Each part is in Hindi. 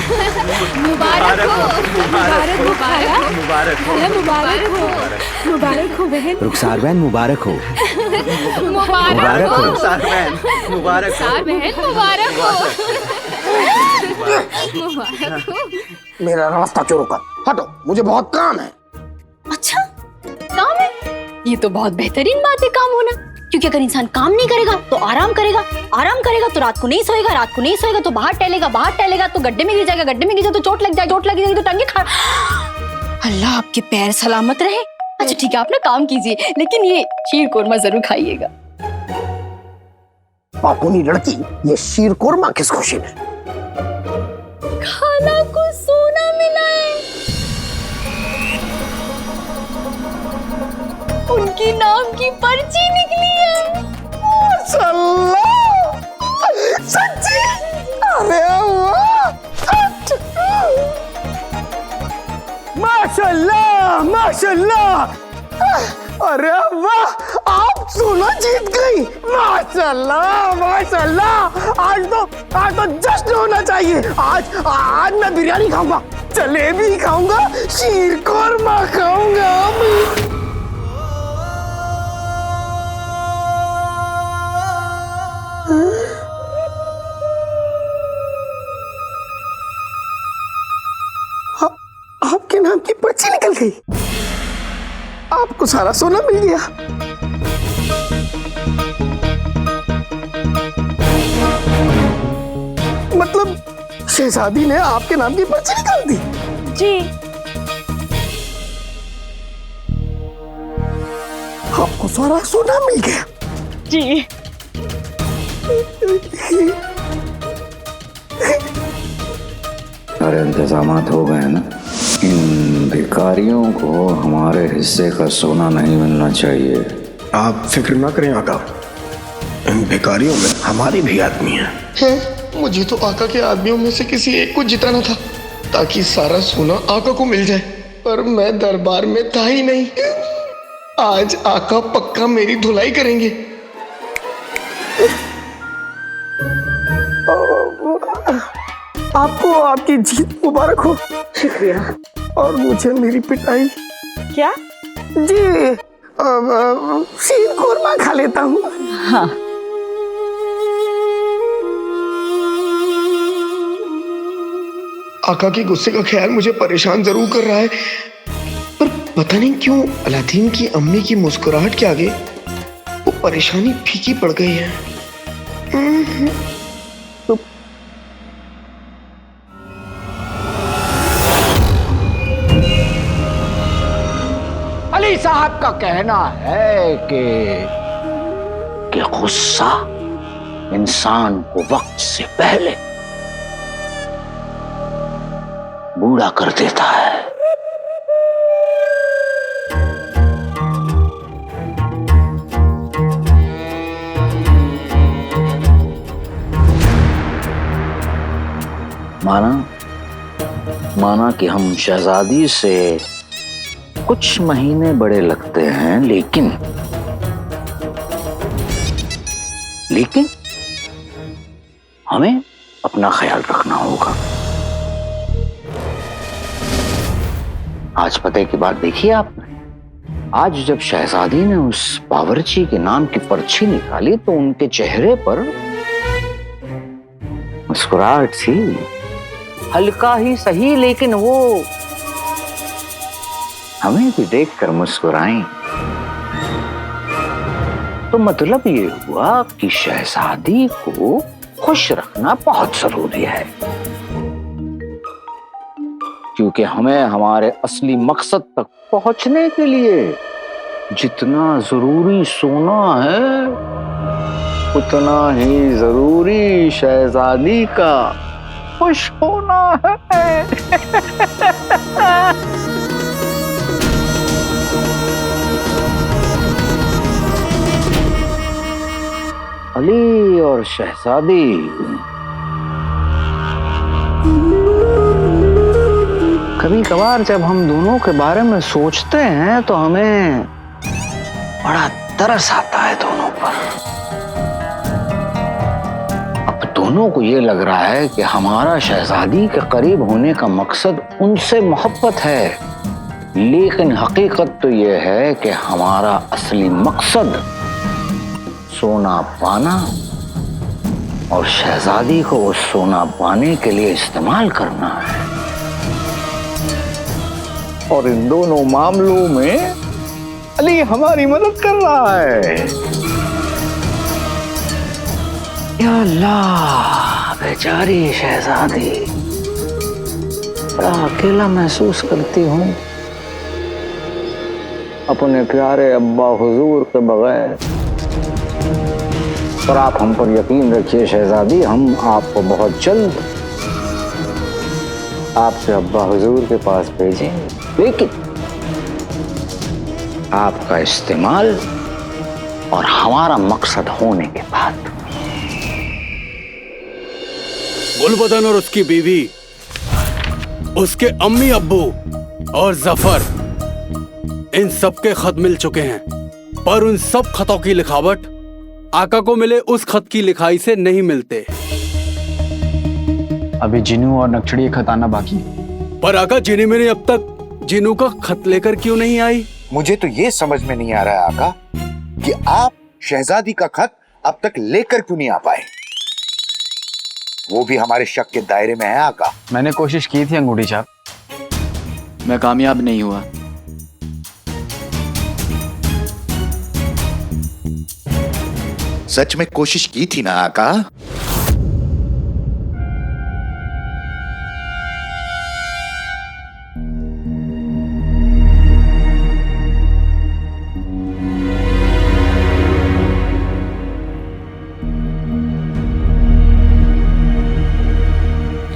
मुबारक हो, मुबारक हो खाला, मुबारक हो, मुबारक हो, मुबारक हो बहन। रुखसार बहन मुबारक हो। मुबारक हो, रुखसार बहन मुबारक हो, बहन मुबारक हो। मुबारक हो। मेरा रास्ता चोरो कर, हटो, मुझे बहुत काम है। अच्छा काम है, ये तो बहुत बेहतरीन बात है काम होना, क्योंकि अगर इंसान काम नहीं करेगा तो आराम करेगा, आराम करेगा तो रात को नहीं सोएगा, रात को नहीं सोएगा तो बाहर टहलेगा तो गड्ढे में गिर जाएगा, गड्ढे में गिर जाए तो चोट लग जाएगी तो टांगे खा। अल्लाह आपके पैर सलामत रहे। अच्छा ठीक है, आप ना काम कीजिए, लेकिन ये शीर कोरमा जरूर खाइएगा। पापुनी लड़की, ये शीर कोरमा किस खुशी में? खाला को सोना मिला है, उनके नाम की पर्ची निकली है। माशाल्लाह, सच्ची? अरे वाह, माशाल्लाह माशाल्लाह, अरे वाह, आप सोना जीत गई। माशाल्लाह माशाल्लाह, आज तो जश्न होना चाहिए। आज मैं बिरयानी खाऊंगा, जलेबी खाऊंगा, शीर कोरमा खाऊंगा। आपके नाम की पर्ची निकल गई, आपको सारा सोना मिल गया। मतलब शहजादी ने आपके नाम की पर्ची निकाल दी? जी आपको सारा सोना मिल गया? जी सारे इंतजामात हो गए ना? इन भिखारियों को हमारे हिस्से का सोना नहीं मिलना चाहिए। आप फिक्र ना करें आका, इन भिखारियों में हमारे भी आदमी हैं। मुझे तो आका के आदमियों में से किसी एक को जिताना था ताकि सारा सोना आका को मिल जाए, पर मैं दरबार में था ही नहीं। आज आका पक्का मेरी धुलाई करेंगे। आपको आपकी जीत मुबारक हो। शुक्रिया। और मुझे मेरी पिटाई। क्या? जी शीर कोरमा खा लेता हूँ। हाँ आका के गुस्से का ख्याल मुझे परेशान जरूर कर रहा है, पर पता नहीं क्यों अलादीन की अम्मी की मुस्कुराहट के आगे वो परेशानी फीकी पड़ गई है। अली साहब का कहना है कि गुस्सा इंसान को वक्त से पहले बूढ़ा कर देता है। माना कि हम शहजादी से कुछ महीने बड़े लगते हैं, लेकिन हमें अपना ख्याल रखना होगा। आज पते की बात देखी आपने? आज जब शहजादी ने उस बावर्ची के नाम की पर्ची निकाली तो उनके चेहरे पर मुस्कुराहट थी, हल्का ही सही, लेकिन वो हमें भी देखकर मुस्कुराई। तो मतलब ये हुआ कि शहजादी को खुश रखना बहुत जरूरी है, क्योंकि हमें हमारे असली मकसद तक पहुंचने के लिए जितना जरूरी सोना है, उतना ही जरूरी शहजादी का खुश होना है। अली और शहजादी कभी कभार जब हम दोनों के बारे में सोचते हैं तो हमें बड़ा तरस आता है दोनों पर। अब दोनों को ये लग रहा है कि हमारा शहजादी के करीब होने का मकसद उनसे मोहब्बत है, लेकिन हकीकत तो ये है कि हमारा असली मकसद सोना पाना और शहजादी को उस सोना पाने के लिए इस्तेमाल करना है। और इन दोनों मामलों में अली हमारी मदद कर रहा है। या अल्लाह, बेचारी शहजादी, बड़ा अकेला महसूस करती हूँ अपने प्यारे अब्बा हुजूर के बगैर। पर आप हम पर यकीन रखिए शहजादी, हम आपको बहुत जल्द आपके अब्बा हुजूर के पास भेजेंगे, लेकिन आपका इस्तेमाल और हमारा मकसद होने के बाद। गुलबदन और उसकी बीवी, उसके अम्मी अब्बू और जफर, इन सब के खत मिल चुके हैं, पर उन सब खतों की लिखावट आका को मिले उस खत की लिखाई से नहीं मिलते। अभी जिनू और नक्शड़ी खत आना बाकी है। पर आका, जिनी मेरी अब तक जिनू का खत लेकर क्यों नहीं आई? मुझे तो ये समझ में नहीं आ रहा है आका कि आप शहजादी का खत अब तक लेकर क्यों नहीं आ पाए। वो भी हमारे शक के दायरे में है आका। मैंने कोशिश की थी अंगूठी छाप, मैं कामयाब नहीं हुआ। सच में कोशिश की थी ना आका?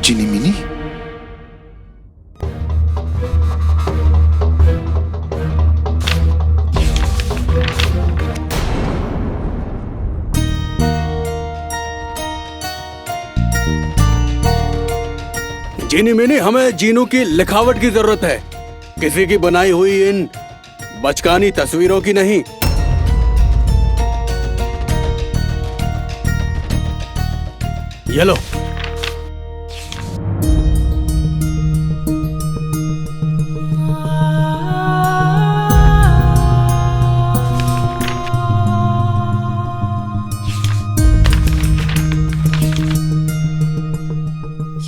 चिनी मिनी, जिनी मिनी, हमें जीनू की लिखावट की जरूरत है, किसी की बनाई हुई इन बचकानी तस्वीरों की नहीं। ये लो।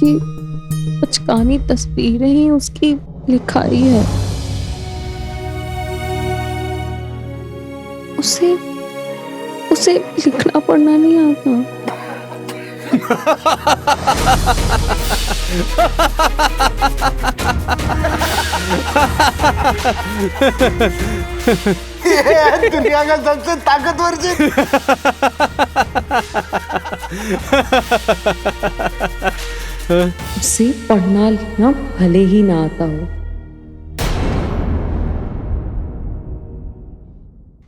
ये बचकानी तस्वीरें ही उसकी लिखाई है। उसे उसे लिखना पढ़ना नहीं आता। ये दुनिया का सबसे ताकतवर जिन। उसे पढ़ना लिखना भले ही ना आता हो,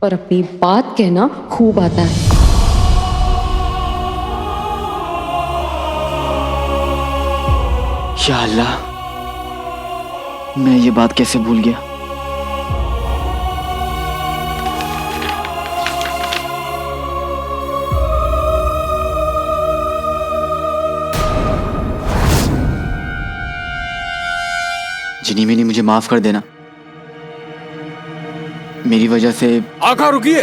पर अपनी बात कहना खूब आता है। या अल्लाह, मैं ये बात कैसे भूल गया। जिनी मिनी, मुझे माफ कर देना, मेरी वजह से। आका रुकिए।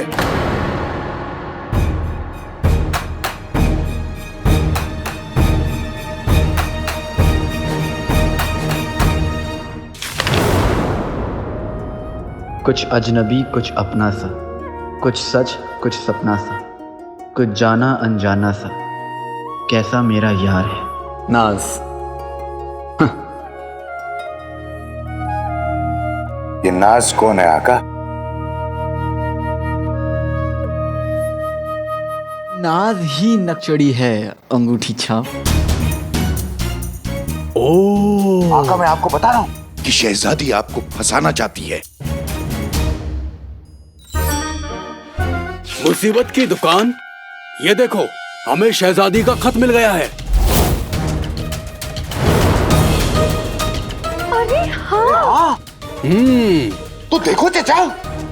कुछ अजनबी कुछ अपना सा, कुछ सच कुछ सपना सा, कुछ जाना अनजाना सा, कैसा मेरा यार है नाज। ये नाज कौन है आका? नाज ही नक्शड़ी है, अंगूठी छाप। ओह, आका, मैं आपको बता रहा हूं कि शहजादी आपको फंसाना चाहती है। मुसीबत की दुकान, ये देखो, हमें शहजादी का खत मिल गया है। अरे हाँ, तो देखो चाचा,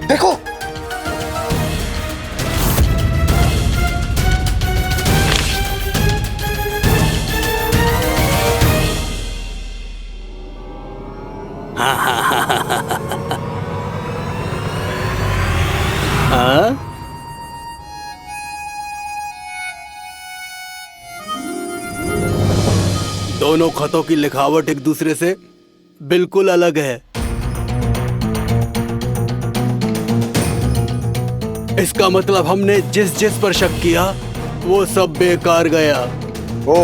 देखो। दोनों खतों की लिखावट एक दूसरे से बिल्कुल अलग है। इसका मतलब हमने जिस जिस पर शक किया वो सब बेकार गया। ओ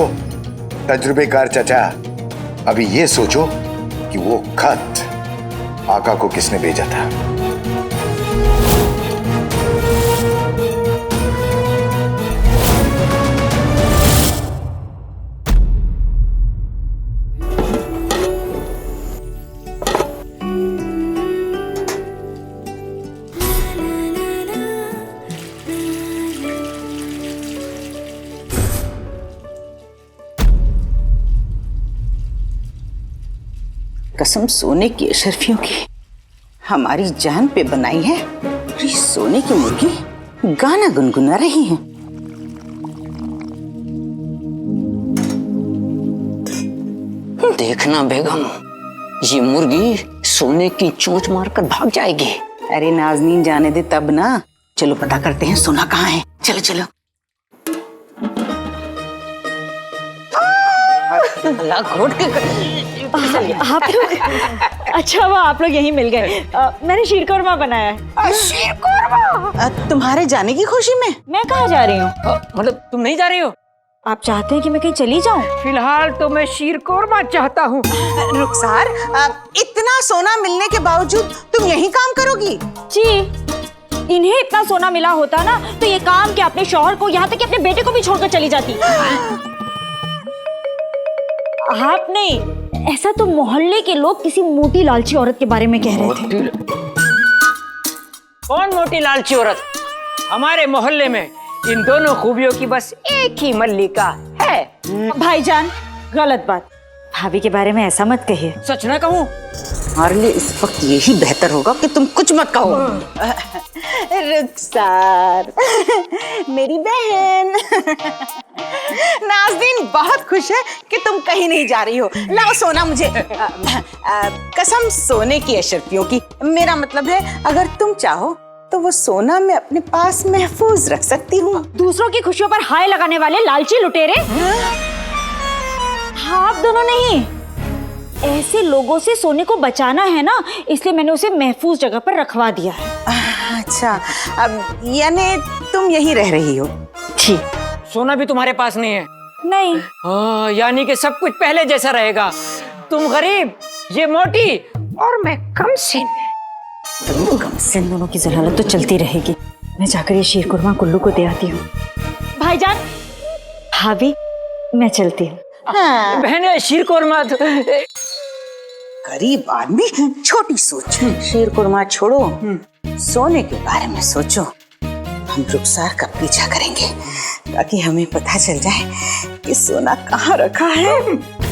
तजुर्बेकार चाचा, अभी ये सोचो कि वो खत आका को किसने भेजा था। कसम सोने की अशरफियों की, हमारी जान पे बनाई है। और ये सोने की मुर्गी गाना गुनगुना रही है। देखना बेगम, ये मुर्गी सोने की चोंच मारकर भाग जाएगी। अरे नाज़नीन जाने दे तब ना। चलो पता करते हैं सोना कहाँ है। चलो चलो। अल्लाह घोट के आप लोग अच्छा हुआ आप लोग यहीं मिल गए। मैंने शीर कोरमा बनाया है। शीर कोरमा? तुम्हारे जाने की खुशी में? मैं कहाँ जा रही हूँ? मतलब तुम नहीं जा रही हो? आप चाहते हैं कि मैं कहीं चली जाऊँ? फिलहाल तो मैं शीर कोरमा चाहता हूँ। रुखसार, इतना सोना मिलने के बावजूद तुम यही काम करोगी? जी, इन्हें इतना सोना मिला होता ना तो ये काम क्या अपने शौहर को, यहाँ तक कि अपने बेटे को भी छोड़कर चली जाती। आप नहीं, ऐसा तो मोहल्ले के लोग किसी मोटी लालची औरत के बारे में कह रहे थे। कौन मोटी लालची औरत? हमारे मोहल्ले में इन दोनों खूबियों की बस एक ही मल्लिका है। भाईजान, गलत बात। भाभी के बारे में ऐसा मत कहिए। सच ना कहूँ? हमारे लिए इस वक्त यही बेहतर होगा कि तुम कुछ मत कहो। रुखसार, मेरी बहन। नाज़नीन बहुत खुश है कि तुम कहीं नहीं जा रही हो। लाओ सोना मुझे। कसम सोने की अशरफियों की, मेरा मतलब है अगर तुम चाहो तो वो सोना मैं अपने पास महफूज रख सकती हूँ। दूसरों की खुशियों पर हाय लगाने वाले लालची लुटेरे। हाँ, आप दोनों नहीं, ऐसे लोगों से सोने को बचाना है ना, इसलिए मैंने उसे महफूज जगह पर रखवा दिया है। अच्छा, अब यानी तुम यहीं रह रही हो? जी। सोना भी तुम्हारे पास नहीं है? नहीं। यानी कि सब कुछ पहले जैसा रहेगा। तुम गरीब, ये मोटी, और मैं कमसिन। कमसिन दोनों की जलालत तो चलती रहेगी। मैं जाकर ये शीर कुरमा कुल्लू को दे आती हूँ। भाईजान, भाभी, मैं चलती हूँ। हाँ। बहने, शीर कोरमा तो गरीब आदमी, छोटी सोच। शीर कुरमा छोड़ो, सोने के बारे में सोचो। हम रुखसार का पीछा करेंगे ताकि हमें पता चल जाए कि सोना कहाँ रखा है।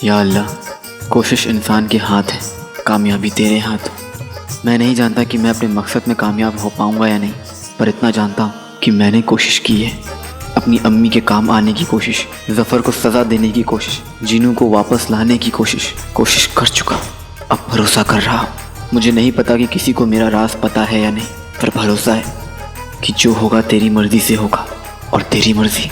या अल्लाह, कोशिश इंसान के हाथ है, कामयाबी तेरे हाथ। मैं नहीं जानता कि मैं अपने मकसद में कामयाब हो पाऊंगा या नहीं, पर इतना जानता हूँ कि मैंने कोशिश की है। अपनी अम्मी के काम आने की कोशिश, जफ़र को सज़ा देने की कोशिश, जीनू को वापस लाने की कोशिश कर चुका। अब भरोसा कर रहा हूँ। मुझे नहीं पता कि किसी को मेरा राज पता है या नहीं, पर भरोसा है कि जो होगा तेरी मर्जी से होगा, और तेरी मर्जी।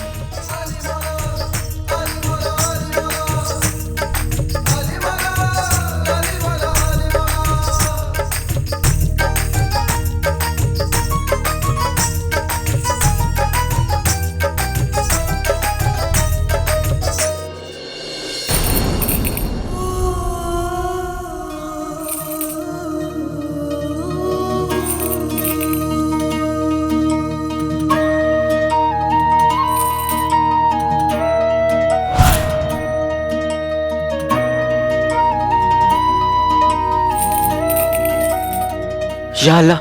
या अल्लाह,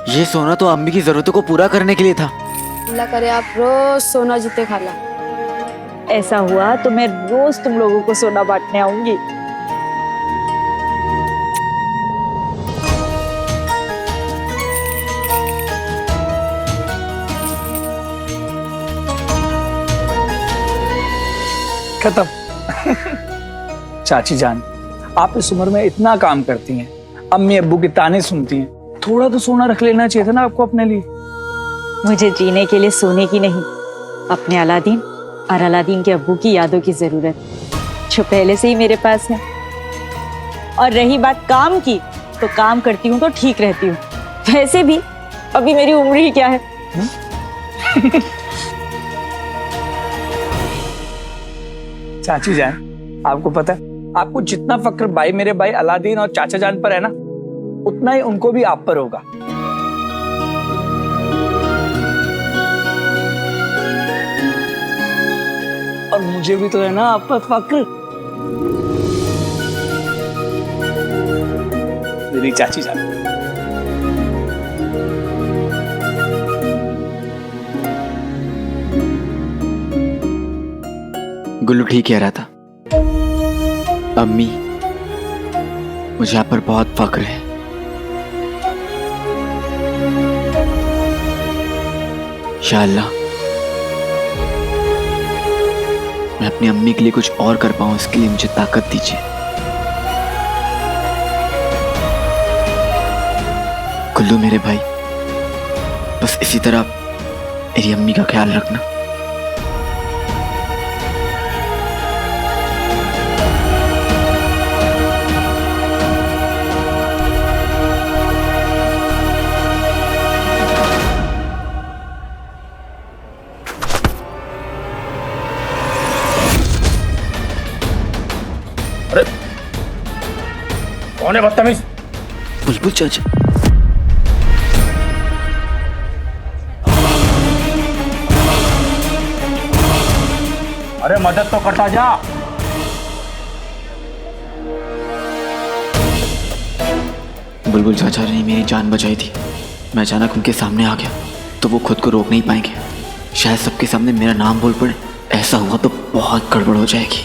ये सोना तो अम्मी की जरूरतों को पूरा करने के लिए था। अल्लाह करे आप रोज सोना जीते खाला। ऐसा हुआ तो मैं रोज तुम लोगों को सोना बांटने आऊंगी। खत्म। चाची जान, आप इस उम्र में इतना काम करती हैं, अम्मी अब्बू की ताने सुनती हैं, थोड़ा तो सोना रख लेना चाहिए था ना आपको अपने लिए। मुझे जीने के लिए सोने की नहीं, अपने अलादीन और अलादीन के अब्बू की यादों की जरूरत, जो पहले से ही मेरे पास है। और रही बात काम की, तो काम करती हूँ तो ठीक रहती हूँ। वैसे भी अभी मेरी उम्र ही क्या है। चाची जान, आपको पता है, आपको जितना फक्र भाई मेरे भाई अलादीन और चाचा जान पर है ना, उतना ही उनको भी आप पर होगा। और मुझे भी तो है ना आप पर फक्र। मेरी चाची जान। गुल्लू ठीक कह रहा था। अम्मी, मुझे आप पर बहुत फक्र है। या अल्लाह, मैं अपनी अम्मी के लिए कुछ और कर पाऊं, इसके लिए मुझे ताकत दीजिए। गुल्लू मेरे भाई, बस इसी तरह मेरी अम्मी का ख्याल रखना। कौन है बदतमीज? बुलबुल चाचा। अरे मदद तो करता जा। बुलबुल चाचा ने मेरी जान बचाई थी। मैं अचानक उनके सामने आ गया तो वो खुद को रोक नहीं पाएंगे। शायद सबके सामने मेरा नाम बोल पड़े। ऐसा हुआ तो बहुत गड़बड़ हो जाएगी।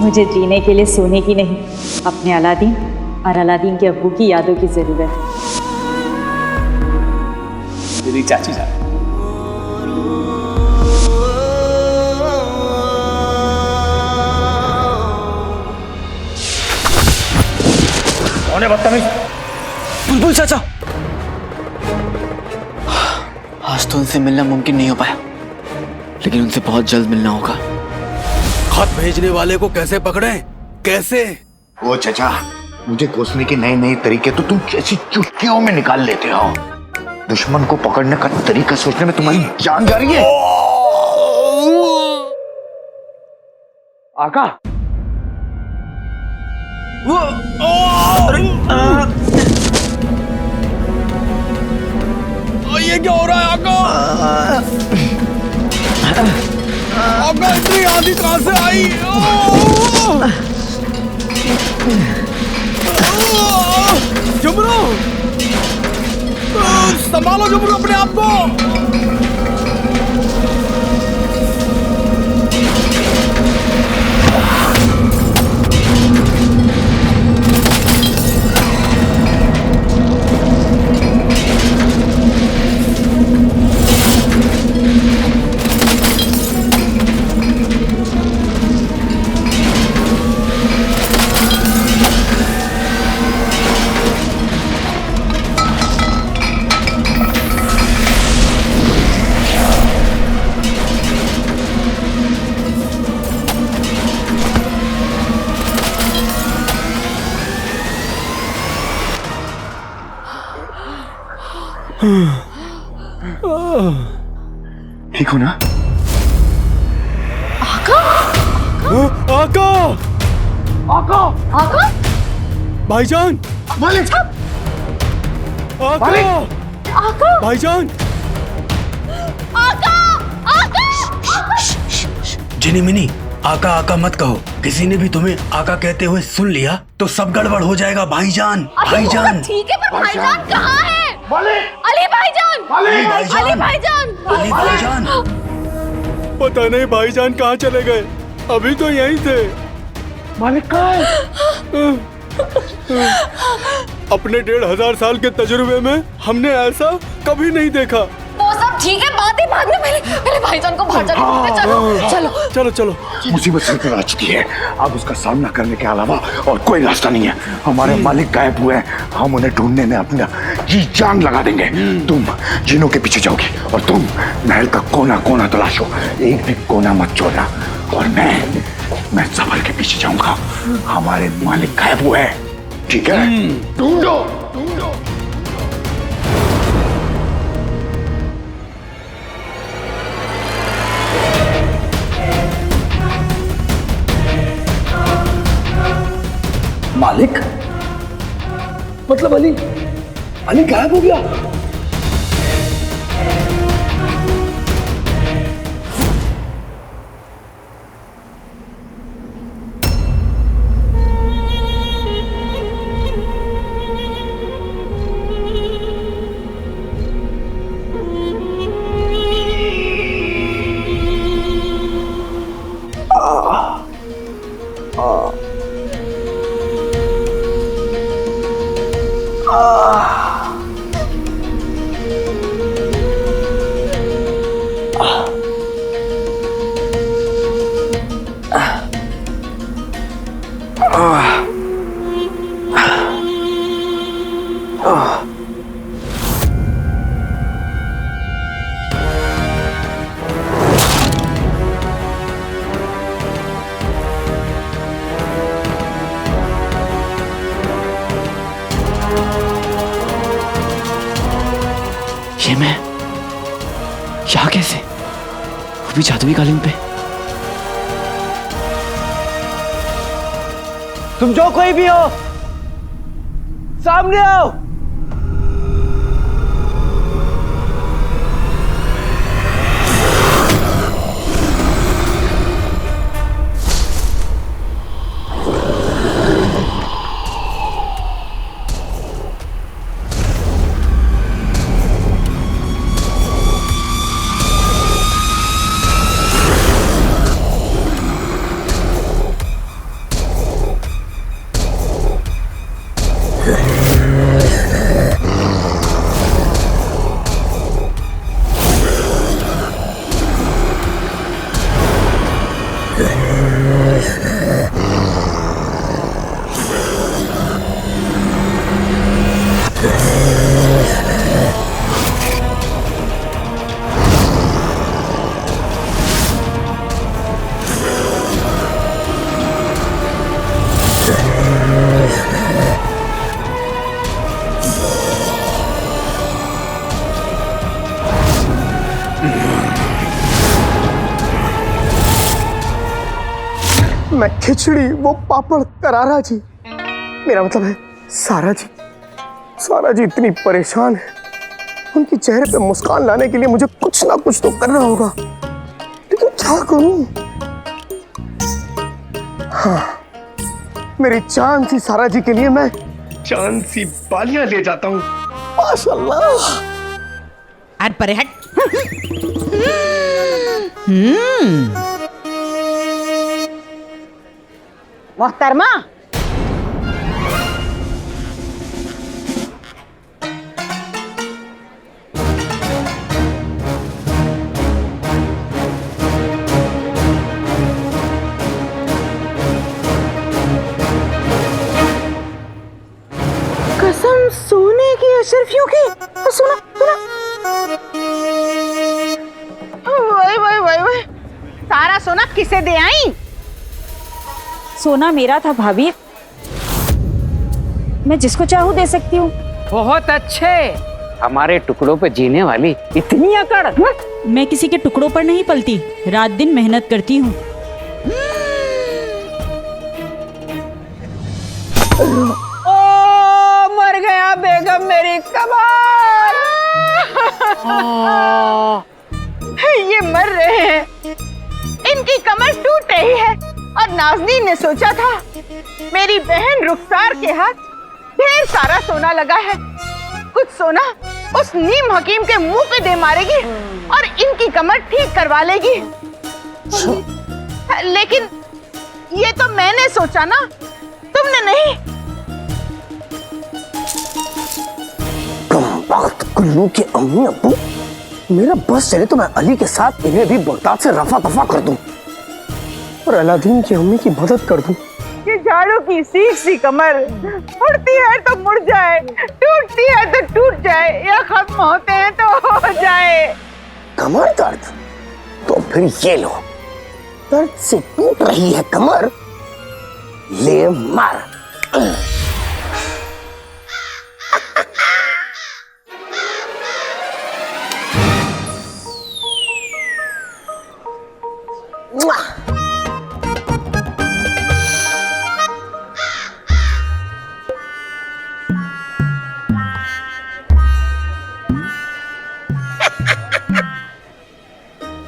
मुझे जीने के लिए सोने की नहीं, अपने अलादीन और अलादीन के अब्बू की यादों की जरूरत है। मेरी चाची जान। कौन है बदतमीज? बुलबुल चाचा। आज तो उनसे मिलना मुमकिन नहीं हो पाया, लेकिन उनसे बहुत जल्द मिलना होगा। खत भेजने वाले को कैसे पकड़े? कैसे? ओ चाचा, मुझे कोसने के नए नए तरीके तो तुम कैसी चुटकियों में निकाल लेते हो। दुश्मन को पकड़ने का तरीका सोचने में तुम्हारी जान जा रही है। आका, ये क्या हो रहा है आका? आका, इतनी आंधी कहां से आई? जुमरू, संभालो जुमरू अपने आप को। ठीक हो ना? आका? आका? आका? आका? भाईजान! मालिक! आका! आका? भाईजान! आका आका जिनी मिनी आका आका मत कहो। किसी ने भी तुम्हें आका कहते हुए सुन लिया तो सब गड़बड़ हो जाएगा भाईजान। भाईजान ठीक है, पर भाईजान कहाँ है? अली भाईजान, अली भाईजान, अली भाईजान, अली भाईजान। पता नहीं भाईजान कहाँ चले गए, अभी तो यहीं थे। मालिक कहाँ है? अपने 1500 साल के तजुर्बे में हमने ऐसा कभी नहीं देखा। वो सब ठीक है, बातें बाद में, पहले भाईजान को बाहर जाके चलो चलो चलो चलो। मुसीबत सिर पर आ चुकी है, अब उसका सामना करने के अलावा और कोई रास्ता नहीं है। हमारे मालिक गायब हुए हैं, हम उन्हें ढूंढने में अपना जी जान लगा देंगे। तुम जिनों के पीछे जाओगी और तुम महल का कोना कोना तलाशो, एक भी कोना मत छोड़ना। और मैं सफर के पीछे जाऊंगा, हमारे मालिक गायब हुए हैं, ठीक है? ढूंढो ढूंढो। मालिक मतलब अली गायब हो गया। ये मैं यहाँ कैसे, वो भी जादुई कालीन पे। तुम जो कोई भी हो सामने आओ। मैं खिचड़ी, वो पापड़, करारा जी, मेरा मतलब है सारा जी। सारा जी इतनी परेशान है, उनके चेहरे पे मुस्कान लाने के लिए मुझे कुछ ना कुछ तो करना होगा, लेकिन क्या करूं? हाँ, मेरी चांद सी सारा जी के लिए मैं चांद सी बालियां ले जाता हूँ। माशाल्लाह। अरे परे हट। मोहतरमा, कसम सोने की अशरफियों की। सुना सुना, वही सारा सोना किसे दे आई? सोना मेरा था भाभी, मैं जिसको चाहूँ दे सकती हूँ। बहुत अच्छे, हमारे टुकड़ों पे जीने वाली इतनी अकड़। मैं किसी के टुकड़ों पर नहीं पलती, रात दिन मेहनत करती हूँ। ओ मर गया बेगम मेरी कमाल। ये मर रहे हैं, इनकी कमर टूट रही है। और नाज़नीन ने सोचा था मेरी बहन रुखसार के हाथ ढेर सारा सोना लगा है, कुछ सोना उस नीम हकीम के मुंह पे दे मारेगी और इनकी कमर ठीक करवा लेगी। लेकिन ये तो मैंने सोचा ना, तुमने नहीं। वक्त गुल्लू के अम्मी अब्बू, मेरा बस चले तो मैं अली के साथ इन्हें भी बगदाद से रफा दफा कर दूं और अलादीन की अम्मी की मदद कर दूं। ये झाड़ू की सीख सी कमर मुड़ती है तो मुड़ जाए, टूटती है तो टूट जाए, या खत्म होते हैं तो हो जाए। कमर दर्द? तो फिर ये लो, दर्द से टूट रही है कमर, ले मार।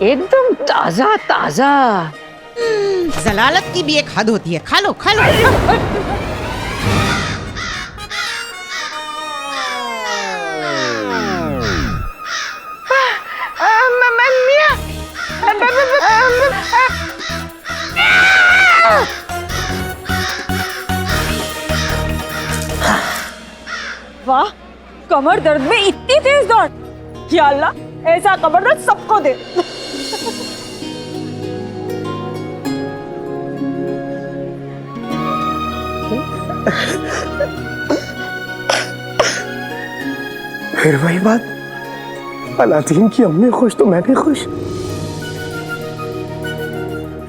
एकदम ताजा ताजा। जलालत की भी एक हद होती है। खा लो खा लो। वाह, कमर दर्द में इतनी तेज दौड़। या अल्लाह, ऐसा कमर दर्द सबको दे। फिर वही बात, अलादीन की अम्मी खुश तो मैं भी खुश।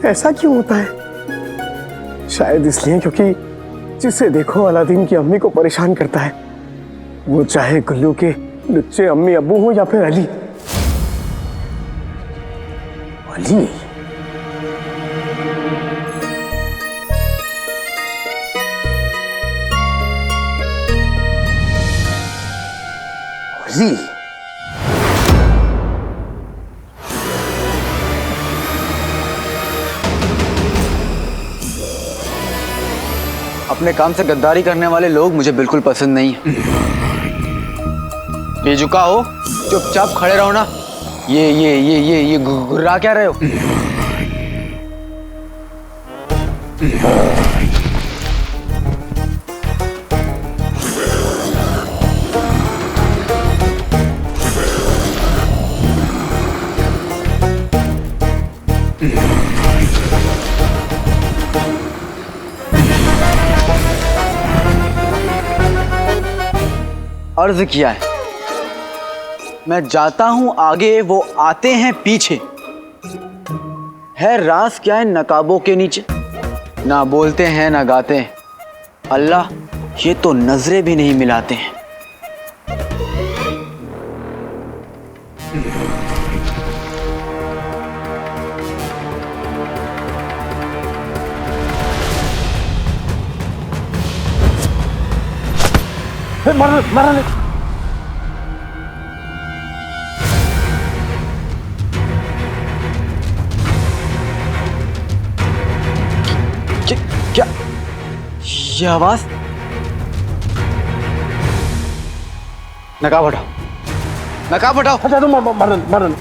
ऐसा क्यों होता है? शायद इसलिए क्योंकि जिसे देखो अलादीन की अम्मी को परेशान करता है, वो चाहे गुल्लू के लुच्चे अम्मी अब्बू हो या फिर अली। अली अली अपने काम से गद्दारी करने वाले लोग मुझे बिल्कुल पसंद नहीं है। बेजुका हो, चुपचाप खड़े रहो ना। ये घुर्रा क्या रहे हो? अर्ज किया है, मैं जाता हूं आगे, वो आते हैं पीछे। है राज क्या है नकाबों के नीचे, ना बोलते हैं ना गाते हैं। अल्लाह, ये तो नजरें भी नहीं मिलाते हैं। मरने क्या ये आवाज? नकाब हटाओ, नकाब हटाओ। हटा दो। मरन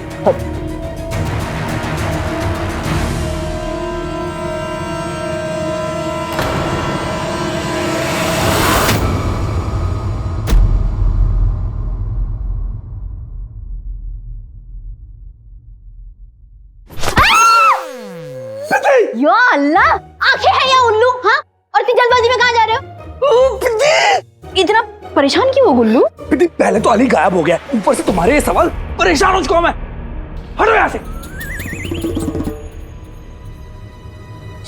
या अल्लाह, आंखें हैं या उल्लू? हाँ, और इतनी जल्दबाजी में कहाँ जा रहे हो? इतना परेशान क्यों हो गुल्लू? पहले तो अली गायब हो गया, ऊपर से तुम्हारे ये सवाल, परेशान हो चुका हूं मैं। हटो यहाँ से।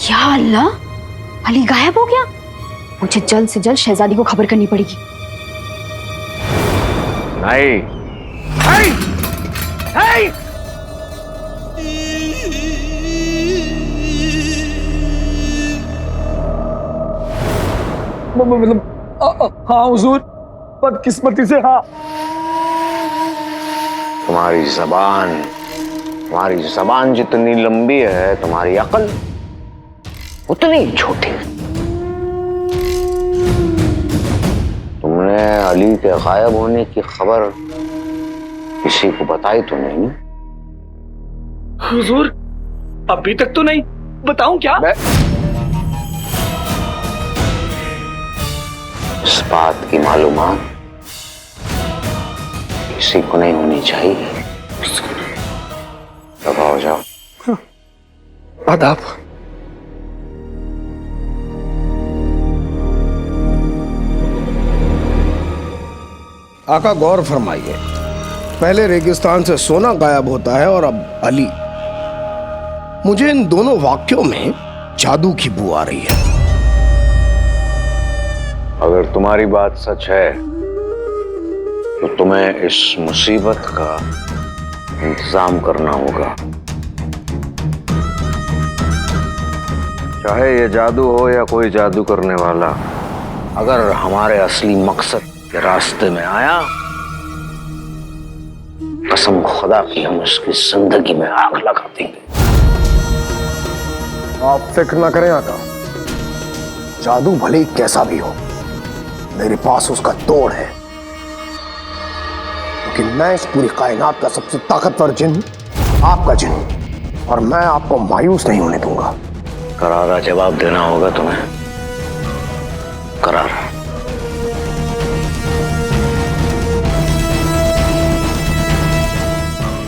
या अल्लाह, अली गायब हो गया। मुझे जल्द से जल्द शहजादी को खबर करनी पड़ेगी। नहीं। मतलब हाँ हुजूर, बदकिस्मती से हाँ। तुम्हारी जबान तुम्हारी जबान जितनी लंबी है तुम्हारी अकल उतनी छोटी। तुमने अली के गायब होने की खबर किसी को बताई तो नहीं? हुजूर अभी तक तो नहीं। बताऊं क्या? इस बात की मालूमात किसी को नहीं होनी चाहिए। दबाओ जाओ। आदाब। आका गौर फरमाइए, पहले रेगिस्तान से सोना गायब होता है और अब अली। मुझे इन दोनों वाक्यों में जादू की बू आ रही है। अगर तुम्हारी बात सच है तो तुम्हें इस मुसीबत का इंतजाम करना होगा। चाहे ये जादू हो या कोई जादू करने वाला, अगर हमारे असली मकसद के रास्ते में आया, कसम खुदा की हम उसकी जिंदगी में आग लगा देंगे। आप फिक्र ना करें आका, जादू भले ही कैसा भी हो, मेरे पास उसका तोड़ है। क्योंकि मैं इस पूरी कायनात का सबसे ताकतवर जिन आपका जिन हूं, और मैं आपको मायूस नहीं होने दूंगा। करारा जवाब देना होगा तुम्हें, करारा।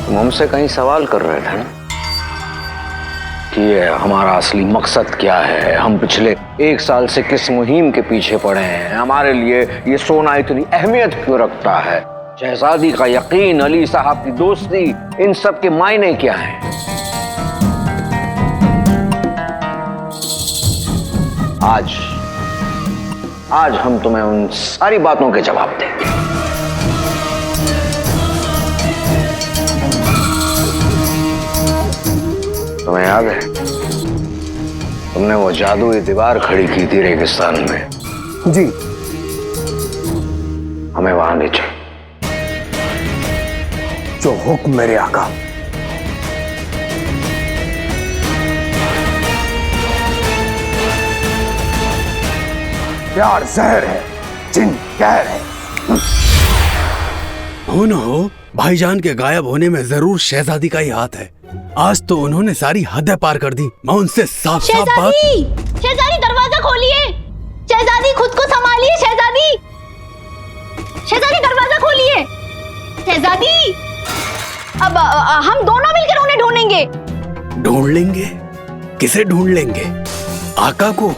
तुम हमसे कहीं सवाल कर रहे थे ना कि ये हमारा असली मकसद क्या है, हम पिछले 1 साल से किस मुहिम के पीछे पड़े हैं, हमारे लिए ये सोना इतनी अहमियत क्यों रखता है, शहजादी का यकीन, अली साहब की दोस्ती, इन सब के मायने क्या हैं? आज हम तुम्हें उन सारी बातों के जवाब देंगे। तुम्हें याद है तुमने वो जादुई दीवार खड़ी की थी रेगिस्तान में? जी। हमें वहां ले चल। जो हुक्म मेरे आका। प्यार जहर है, जिन कहर है। हो न हो, भाईजान के गायब होने में जरूर शहजादी का ही हाथ है। आज तो उन्होंने सारी हदें पार कर दी। मैं उनसे साफ साफ बात। शहजादी दरवाजा खोलिए, शहजादी खुद को संभालिए, शहजादी दरवाजा खोलिए, शहजादी। अब हम दोनों मिलकर उन्हें ढूंढेंगे। ढूंढ लेंगे? किसे ढूंढ लेंगे? आका को?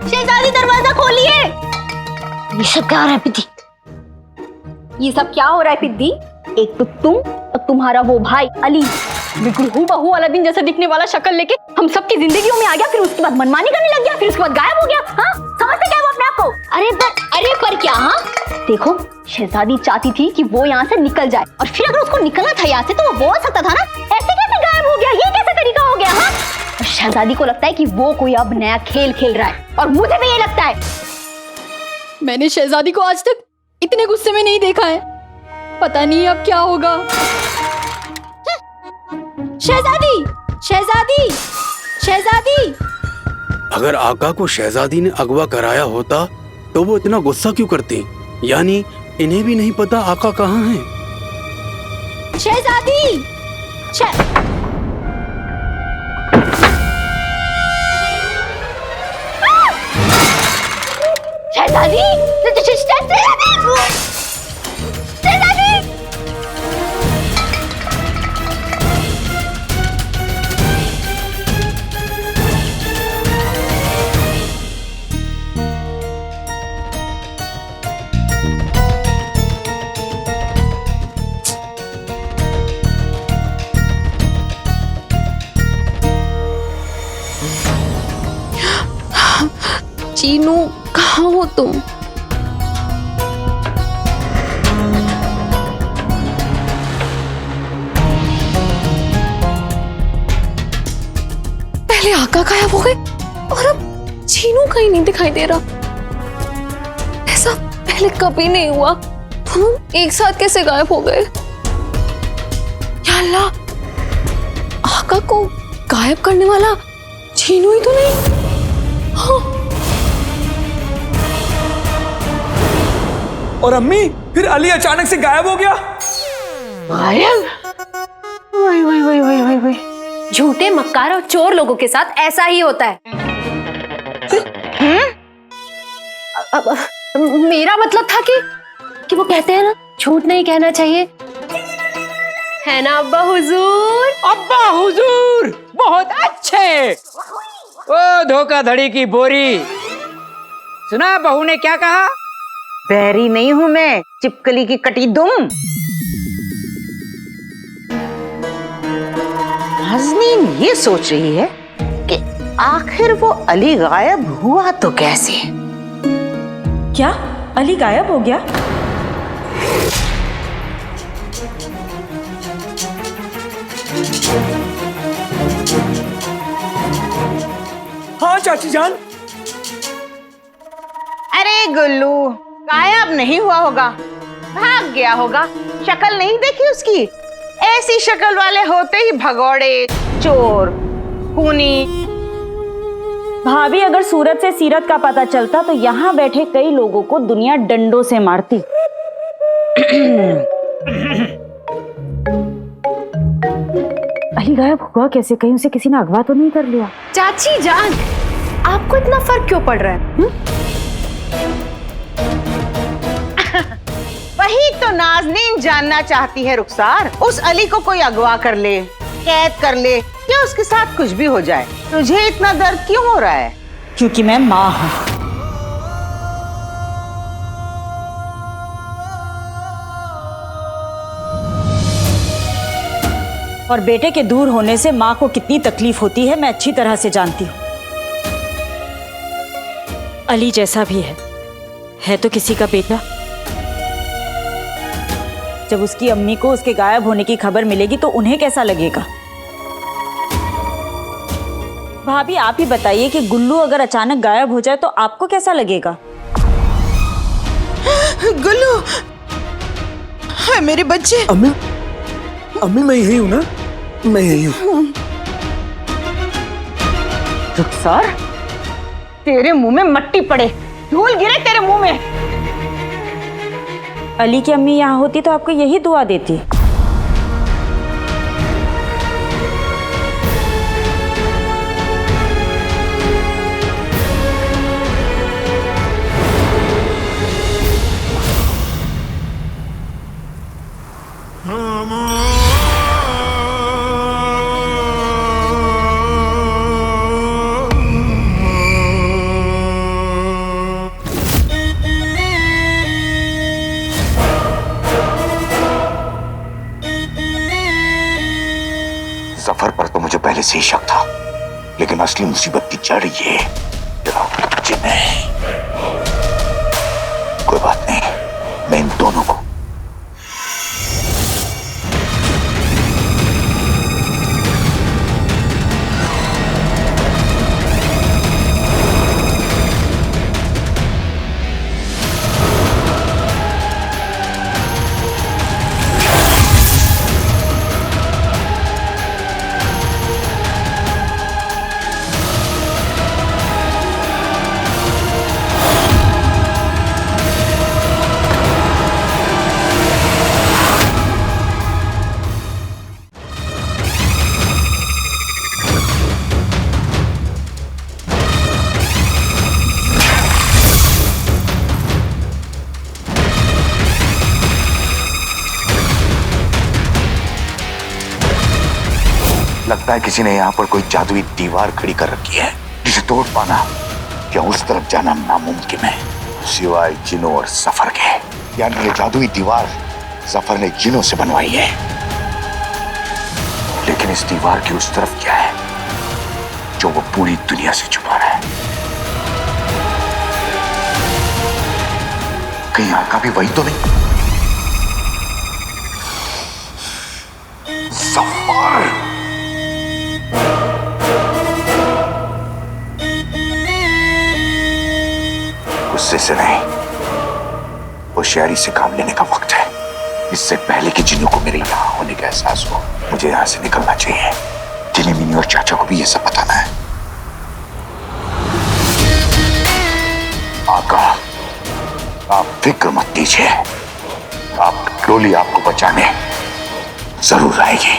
शहजादी दरवाजा खोलिए। ये सब क्या हो रहा है पिद्दी? ये सब क्या हो रहा है पिद्दी? एक तो तुम और तुम्हारा वो भाई अली बिल्कुल हूबहू अलादीन जैसा दिखने वाला शक्ल लेके हम सबकी जिंदगियों में आ गया, फिर उसके बाद मनमानी करने लग गया, फिर उसके बाद गायब हो गया। हाँ, समझते क्या वो अपने आप को? अरे पर क्या? हाँ देखो, शहजादी चाहती थी कि वो यहाँ से निकल जाए, और फिर अगर उसको निकलना था यहाँ से तो वो बोल सकता था ना, ऐसे कैसे गायब हो गया, ये कैसे तरीका हो गया? हाँ, और शहजादी को लगता है कि वो कोई अब नया खेल खेल रहा है, और मुझे भी ये लगता है। मैंने शहजादी को आज तक इतने गुस्से में नहीं देखा है, पता नहीं अब क्या होगा। शहजादी। अगर आका को शहजादी ने अगवा कराया होता तो वो इतना गुस्सा क्यों करती? यानी इन्हें भी नहीं पता आका कहाँ है? शहजादी। चीनू, कहाँ हो तुम? पहले आका गायब हो गए और अब चीनू कहीं नहीं दिखाई दे रहा। ऐसा पहले कभी नहीं हुआ। हम एक साथ कैसे गायब हो गए? या अल्लाह, आका को गायब करने वाला चीनू ही तो नहीं? हाँ। और अम्मी, फिर अली अचानक से गायब हो गया। गायब? वही वही वही वही वही वही, झूठे मक्कार और चोर लोगों के साथ ऐसा ही होता है। मेरा मतलब था कि वो कहते हैं ना, झूठ नहीं कहना चाहिए, है ना अब्बा हुजूर? अब्बा हुजूर बहुत अच्छे। ओ धोखाधड़ी की बोरी, सुना बहू ने क्या कहा? बैरी नहीं हूं मैं, चिपकली की कटी दुम। नाज़नीन ये सोच रही है कि आखिर वो अली गायब हुआ तो कैसे? क्या अली गायब हो गया? हाँ चाची जान। अरे गुल्लू, गायब नहीं हुआ होगा, भाग गया होगा। शक्ल नहीं देखी उसकी? ऐसी शक्ल वाले होते ही भगौड़े, चोर, खूनी। भाभी, अगर सूरत से सीरत का पता चलता तो यहाँ बैठे कई लोगों को दुनिया डंडों से मारती। अली गायब हुआ कैसे? कहीं उसे किसी ने अगवा तो नहीं कर लिया? चाची जान, आपको इतना फर्क क्यों पड़ रहा है? वही तो नाज़नीन जानना चाहती है रुखसार। उस अली को कोई अगवा कर ले, कैद कर ले, या उसके साथ कुछ भी हो जाए, तुझे इतना दर्द क्यों हो रहा है? क्योंकि मैं माँ हूँ। और बेटे के दूर होने से माँ को कितनी तकलीफ होती है मैं अच्छी तरह से जानती हूँ। अली जैसा भी है तो किसी का बेटा। जब उसकी अम्मी को उसके गायब होने की खबर मिलेगी तो उन्हें कैसा लगेगा? भाभी, आप ही बताइए कि गुल्लू अगर अचानक गायब हो जाए तो आपको कैसा लगेगा? गुल्लू, हाय मेरे बच्चे। अम्मी, अम्मी मैं यही हूँ ना, मैं यही हूँ। रुखसार, तेरे मुंह में मट्टी पड़े, धूल गिरे तेरे मुंह में। अली की अम्मी यहाँ होती तो आपको यही दुआ देती। जफर पर तो मुझे पहले से ही शक था, लेकिन असली मुसीबत की जड़ ये जिन है। कोई बात नहीं, मैं इन दोनों को लगता है किसी ने यहाँ पर कोई जादुई दीवार खड़ी कर रखी है, जिसे तोड़ पाना या उस तरफ जाना नामुमकिन है, सिवाय जिनों और जफर के। यानी ये जादुई दीवार जफर ने जिनों से बनवाई है। लेकिन इस दीवार की उस तरफ क्या है जो वो पूरी दुनिया से छुपा रहा है? कहीं आका भी वही तो नहीं? जफर! गुस्से से नहीं, होशियारी से काम लेने का वक्त है। इससे पहले कि जिन्नू को मेरे यहाँ होने का एहसास हो, मुझे यहाँ से निकलना चाहिए। जिन्नी मिनी और चाचा को भी ये सब बताना है। आका, आप फिक्र मत कीजिए, आप डोली आपको बचाने जरूर आएगी।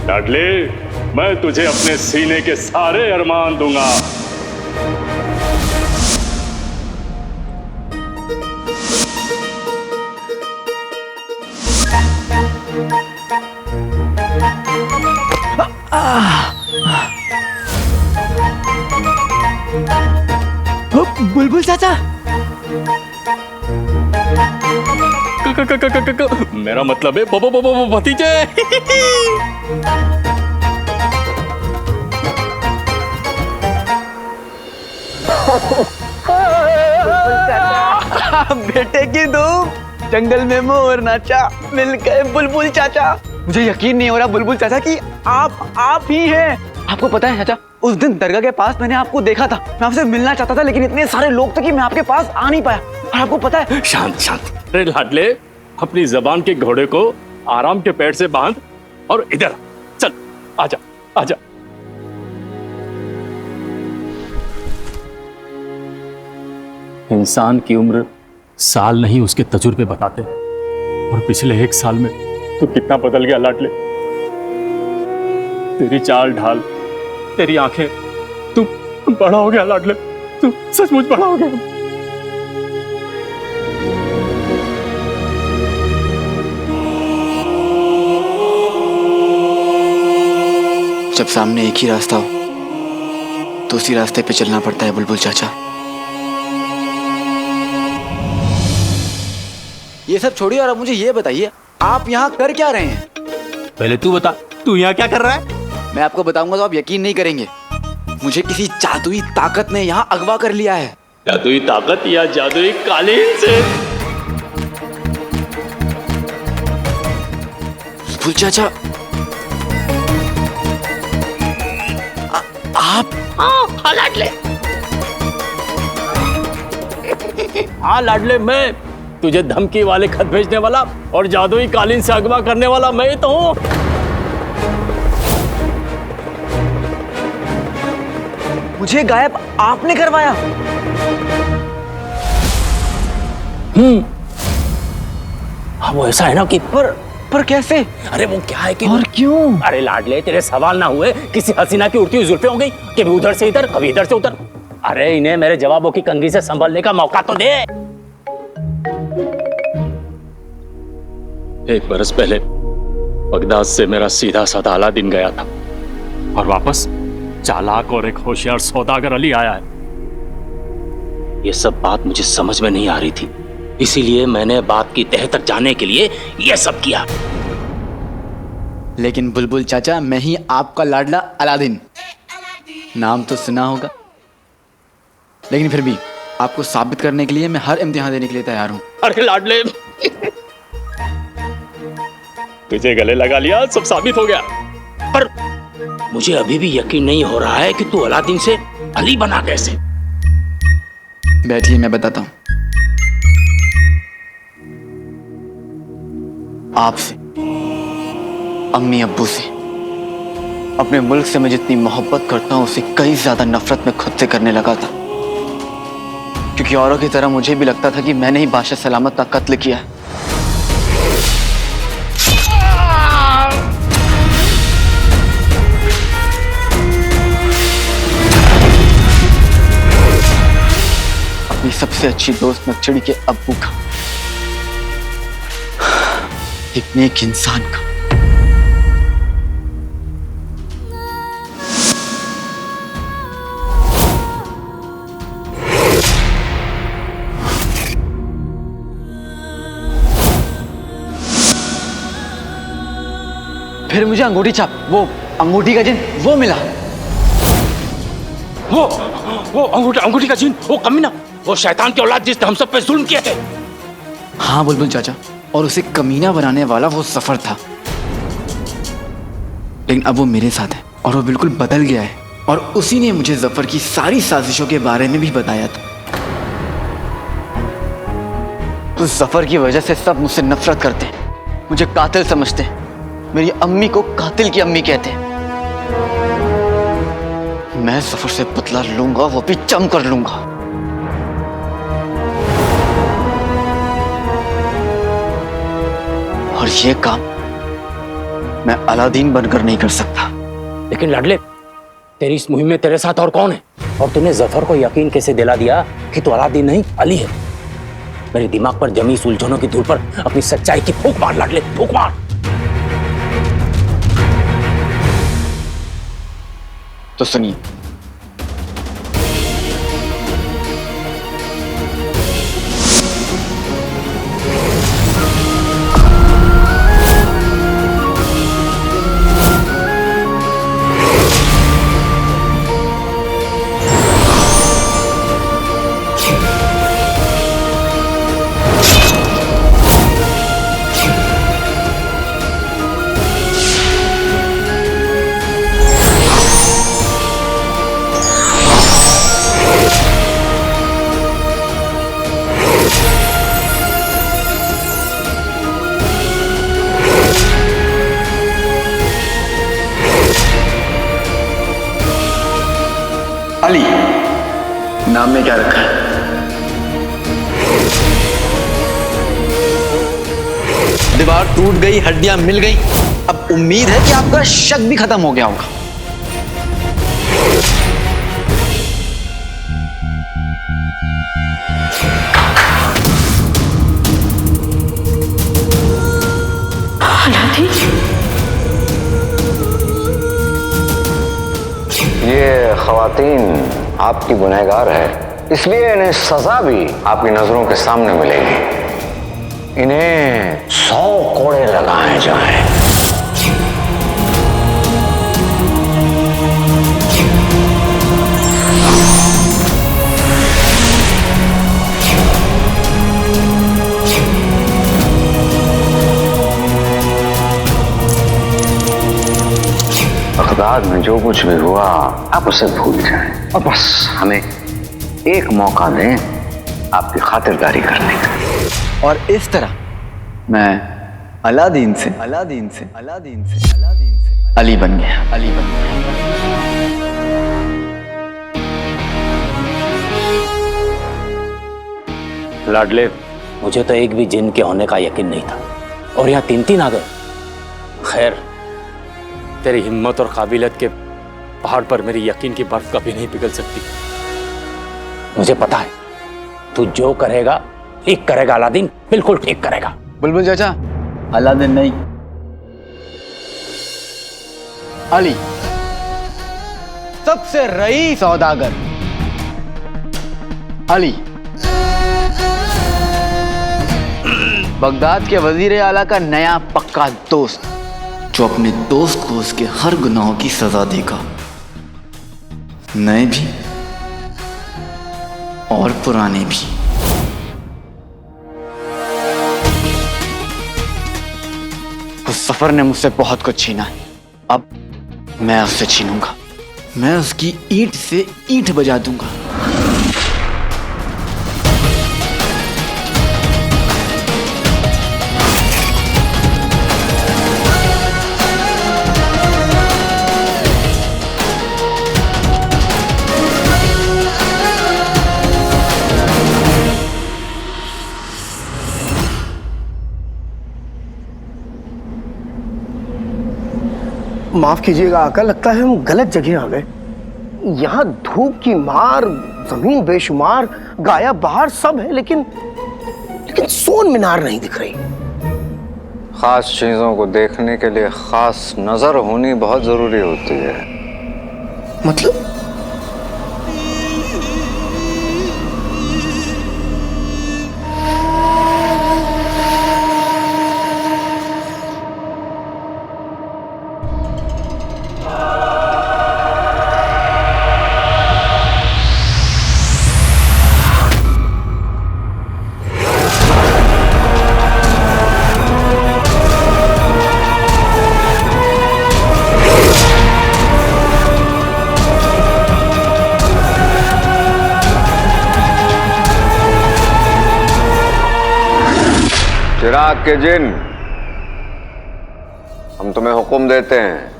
लाडले, मैं तुझे अपने सीने के सारे अरमान दूंगा। बुलबुल चाचा, मेरा मतलब है भतीजे। बेटे की धूम, जंगल में मोर नाचा, मिल गए बुलबुल चाचा। मुझे यकीन नहीं हो रहा बुलबुल चाचा कि आप ही हैं। आपको पता है चाचा, उस दिन दरगाह के पास मैंने आपको देखा था। मैं आपसे मिलना चाहता था, लेकिन इतने सारे लोग थे कि मैं आपके पास आ नहीं पाया। और आपको पता है, शांत शांत। अरे लाडले, अपनी जबान के घोड़े को आराम के पेड़ से बांध और इधर चल। आजा आजा। इंसान की उम्र साल नहीं उसके तजुर्बे बताते हैं। और पिछले 1 साल में तू कितना बदल गया लाडले। तेरी चाल ढाल, तेरी आंखें, तू बड़ा हो गया लाडले। तू सचमुच बड़ा हो गया। जब सामने एक ही रास्ता हो तो उसी रास्ते पे चलना पड़ता है बुलबुल चाचा। ये सब छोड़िए और अब मुझे ये बताइए, आप यहाँ कर क्या रहे हैं? पहले तू बता, तू यहाँ क्या कर रहा है? मैं आपको बताऊंगा तो आप यकीन नहीं करेंगे। मुझे किसी जादुई ताकत ने यहाँ अगवा कर लिया है। जादुई ताकत या जादुई कालीन से? बुलबुल चाचा, आप? हाँ लाडले। हाँ लाडले, मैं तुझे धमकी वाले खत भेजने वाला और जादुई कालीन से अगवा करने वाला मैं ही तो हूँ। मुझे गायब आपने करवाया? हाँ वो ऐसा है ना कि पर कैसे? अरे वो क्या है कि और क्यों? अरे लाडले, तेरे सवाल ना हुए किसी हसीना की उड़ती हुई जुल्फें हो गई, कभी उधर से इधर कभी इधर से उधर। अरे इन्हें मेरे जवाबों की कंघी से संभलने का मौका तो दे। 1 बरस पहले बगदाद से मेरा सीधा साधा अलादीन गया था और वापस चालाक और एक होशियार सौदागर अली आया है। ये सब बात मुझे समझ में नहीं आ रही थी, इसीलिए मैंने बात की तह तक जाने के लिए ये सब किया। लेकिन बुलबुल चाचा, मैं ही आपका लाडला अलादीन। नाम तो सुना होगा, लेकिन फिर भी आपको साबित करने के लिए मैं हर इम्तिहान देने के लिए तैयार हूँ। अरे लाडले, तुझे गले लगा लिया, सब साबित हो गया। पर मुझे अभी भी यकीन नहीं हो रहा है कि तू अलादीन से अली बना कैसे। बैठिए, मैं बताता हूँ। आपसे, अम्मी अब्बू से, अपने मुल्क से मैं जितनी मोहब्बत करता हूँ उससे कई ज्यादा नफरत में खुद से करने लगा था। क्योंकि औरों की तरह मुझे भी लगता था कि मैंने ही बादशाह सलामत का कत्ल किया है। अपनी सबसे अच्छी दोस्त नक्चड़ी के अब्बू का, एक नेक इंसान का। फिर मुझे अंगूठी छाप, वो अंगूठी का जिन वो मिला। वो अंगूठी का जिन, वो कमीना, वो शैतान की औलाद जिसने हम सब पे जुल्म किए थे। हाँ बुलबुल चाचा, और उसे कमीना बनाने वाला वो सफर था। लेकिन अब वो मेरे साथ है और वो बिल्कुल बदल गया है, और उसी ने मुझे जफर की सारी साजिशों के बारे में भी बताया था। तो जफर की वजह से सब मुझसे नफरत करते हैं, मुझे कातिल समझते हैं, मेरी अम्मी को कातिल की अम्मी कहते हैं। मैं जफर से बदला लूंगा, वो भी जम कर लूंगा। और ये काम मैं अलादीन बनकर नहीं कर सकता। लेकिन लाडले, तेरी इस मुहिम में तेरे साथ और कौन है? और तूने जफर को यकीन कैसे दिला दिया कि तू अलादीन नहीं अली है? मेरे दिमाग पर जमी इस उलझनों की धूल पर अपनी सच्चाई की फूंक मार लाडले, फूंक मार। तो सुनिए, अली नाम में क्या रखा है? दीवार टूट गई, हड्डियां मिल गई। अब उम्मीद है कि आपका शक भी खत्म हो गया होगा। ये खवातीन आपकी गुनहगार है, इसलिए इन्हें सजा भी आपकी नजरों के सामने मिलेगी। इन्हें 100 कोड़े लगाए जाएं। बगदाद में जो कुछ भी हुआ आप उसे भूल जाएं और बस हमें एक मौका दें आपकी खातिरदारी करने का। और इस तरह मैं अलादीन से अली बन गया। लाडले, मुझे तो एक भी जिन के होने का यकीन नहीं था, और यहाँ 3 आ गए। खैर, तेरी हिम्मत और काबिलियत के पहाड़ पर मेरी यकीन की बर्फ कभी नहीं पिघल सकती। मुझे पता है तू जो करेगा ठीक करेगा अलादीन, बिल्कुल ठीक करेगा। बुलबुल चाचा, अलादीन नहीं, अली सबसे रईस सौदागर अली, बगदाद के वजीर आला का नया पक्का दोस्त, जो अपने दोस्त को उसके हर गुनाहों की सजा देगा, नए भी और पुराने भी। उस सफर ने मुझसे बहुत कुछ छीना है, अब मैं उससे छीनूंगा। मैं उसकी ईंट से ईंट बजा दूंगा। माफ कीजिएगा आका, लगता है हम गलत जगह आ गए। यहाँ धूप की मार, जमीन बेशुमार, गाया बहार सब है, लेकिन सोन मीनार नहीं दिख रही। खास चीजों को देखने के लिए खास नजर होनी बहुत जरूरी होती है। मतलब चिराग के जिन, हम तुम्हें हुक्म देते हैं,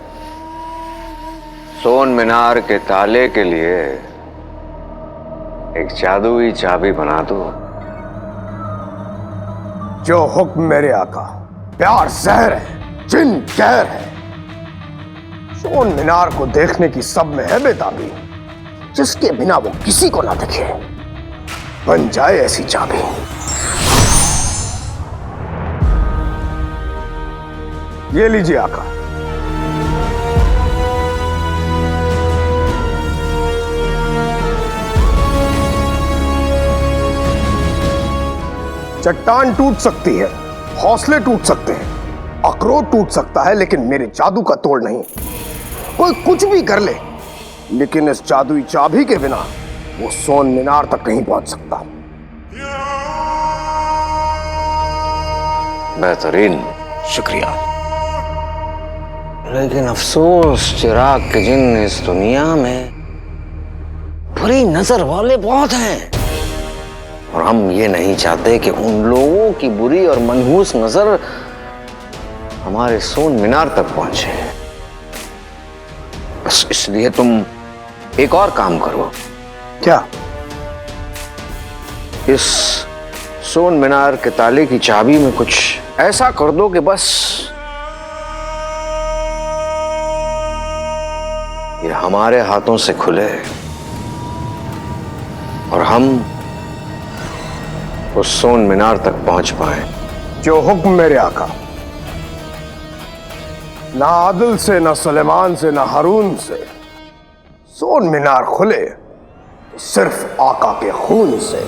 सोन मीनार के ताले के लिए एक जादुई चाबी बना दो। जो हुक्म मेरे आका। प्यार जहर है, जिन कहर है। सोन मीनार को देखने की सब में है बेताबी, जिसके बिना वो किसी को ना देखे। बन जाए ऐसी चाबी। ये लीजिए आका। चट्टान टूट सकती है, हौसले टूट सकते हैं, अखरोट टूट सकता है, लेकिन मेरे जादू का तोड़ नहीं। कोई कुछ भी कर ले, लेकिन इस जादुई चाबी के बिना वो सोन मीनार तक नहीं पहुंच सकता। बेहतरीन, शुक्रिया। लेकिन अफसोस चिराग के जिन, इस दुनिया में बुरी नजर वाले बहुत हैं, और हम ये नहीं चाहते कि उन लोगों की बुरी और मनहूस नजर हमारे सोन मीनार तक पहुंचे। बस इसलिए तुम एक और काम करो। क्या? इस सोन मीनार के ताले की चाबी में कुछ ऐसा कर दो कि बस ये हमारे हाथों से खुले और हम उस सोन मीनार तक पहुंच पाए। जो हुक्म मेरे आका। ना आदिल से, ना सुलेमान से, ना हारून से सोन मीनार खुले, तो सिर्फ आका के खून से।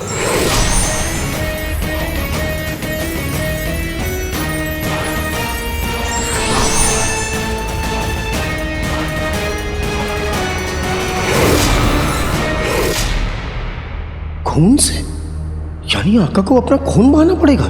खून से? यानी आका को अपना खून बहाना पड़ेगा।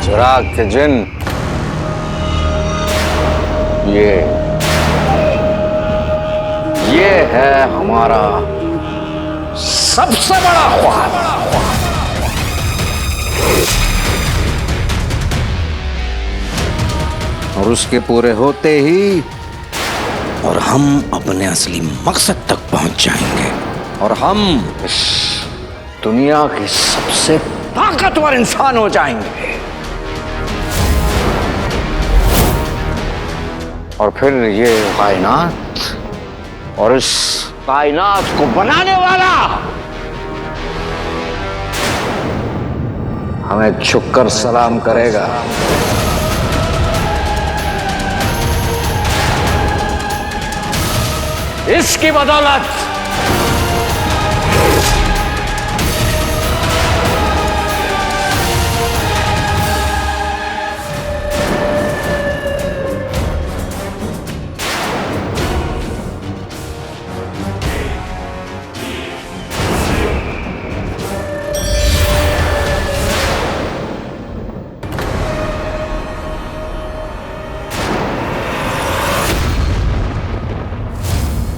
चिराग के जिन, ये है हमारा सबसे बड़ा ख्वाब। और उसके पूरे होते ही और हम अपने असली मकसद तक पहुंच जाएंगे, और हम इस दुनिया के सबसे ताकतवर इंसान हो जाएंगे। और फिर ये कायनात और इस कायनात को बनाने वाला हमें झुककर सलाम करेगा। इसकी बदौलत